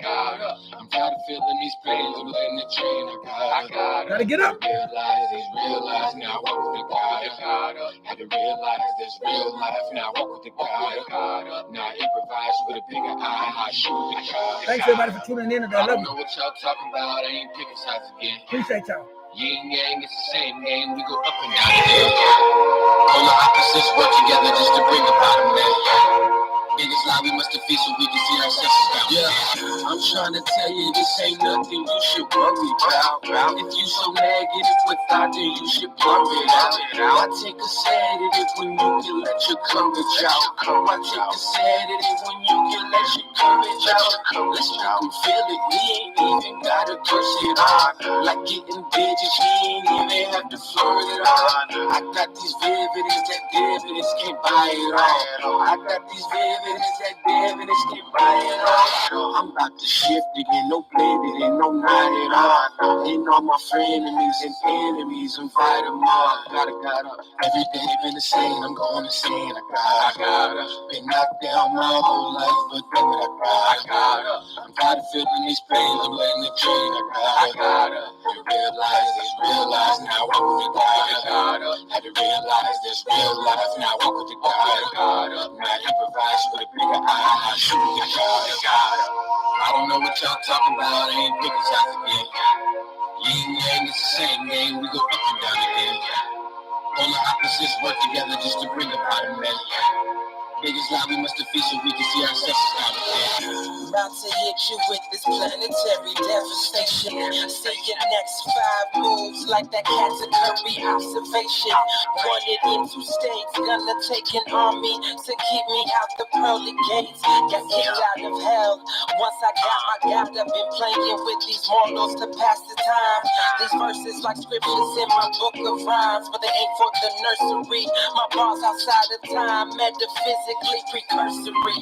gotta. I'm tired of feeling these pains, I'm letting the train, I gotta get up. Realize, now I walk with the God. Had to realize there's real life, now I walk with the God. Now I improvise with a bigger eye, I shoot with the God. Thanks everybody for tuning in today. I don't know what y'all talking about, I ain't picking sides again. Appreciate y'all. Yin yang, it's the same game, we go up and down again. All the opposites work together just to bring about a man. Biggest lie we must defeat so we can see ourselves down. Yeah, I'm trying to tell you this ain't nothing you should worry about. If you so negative with thought, then you should blur it out. I take a sedative when you can let your courage out. I take a sedative when you can let your courage out. Let's make them feel it, we ain't even gotta curse it on. Like getting digits, we ain't even have to flirt it on. I got these vividness that dividends can't buy it all. I got these vividness evidence that the evidence keep riding on. I'm about to shift again, no plan, it ain't no night at all. Ain't all my frenemies and enemies, I'm fight them all. Gotta. Every day been the same, I'm going to sin. I gotta. Been knocked down my whole life, but then I gotta. I'm tired of feeling these pains, I'm letting it drain. I gotta. You realize it's real life, now walk with the God. I gotta. Have you realized this real life, now walk with the God. I gotta. Now improvise with a bigger eye, shoot with the God. I gotta. I don't know what y'all talking about, I ain't picking sides again. Yin yang, it's the same game, we go up and down again. Polar opposites work together just to bring about a man. Biggest lie we must defeat so we can see ourselves out there. About to hit you with this planetary devastation. Say your next 5 moves like that Captain Curry observation. Wanted in 2 states, gonna take an army to keep me out the pearly gates. Got kicked out of hell. Once I got my God, I've been playing with these mortals to pass the time. These verses like scriptures in my book of rhymes, but they ain't for the nursery. My bars outside of time, metaphysically precursory.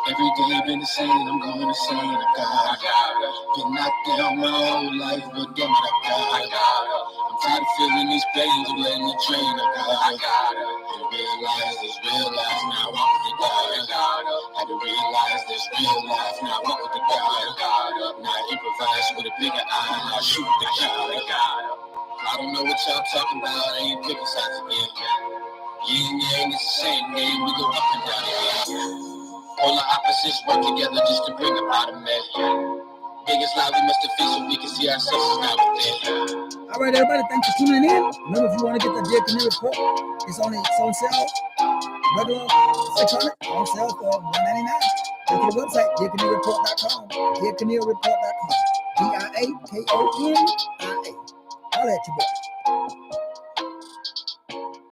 Every day been the same, I'm going to say I gotta. Been knocked down my whole life, but damn it, I gotta. I'm tired of feeling these pains, I'm letting it drain. I gotta. You realize this real life, now walk with the God. I gotta. Had to realize this real life, now walk with the God. I gotta. Now improvise with a bigger eye, now shoot with the God. I gotta. I don't know what y'all talking about, I ain't picking sides again. Yin yang, it's the same game, we go up and down again. Polar opposites work together just to bring about a man. Biggest lie we must defeat so we can see ourselves out there. All right, everybody, thanks for tuning in. Remember, if you want to get the Dear Canary report, it's on sale. Regular 600 on sale for $199. Go to the website, dearcanaryReport.com. DearcanaryReport.com. DIAKONIA. I'll let you go.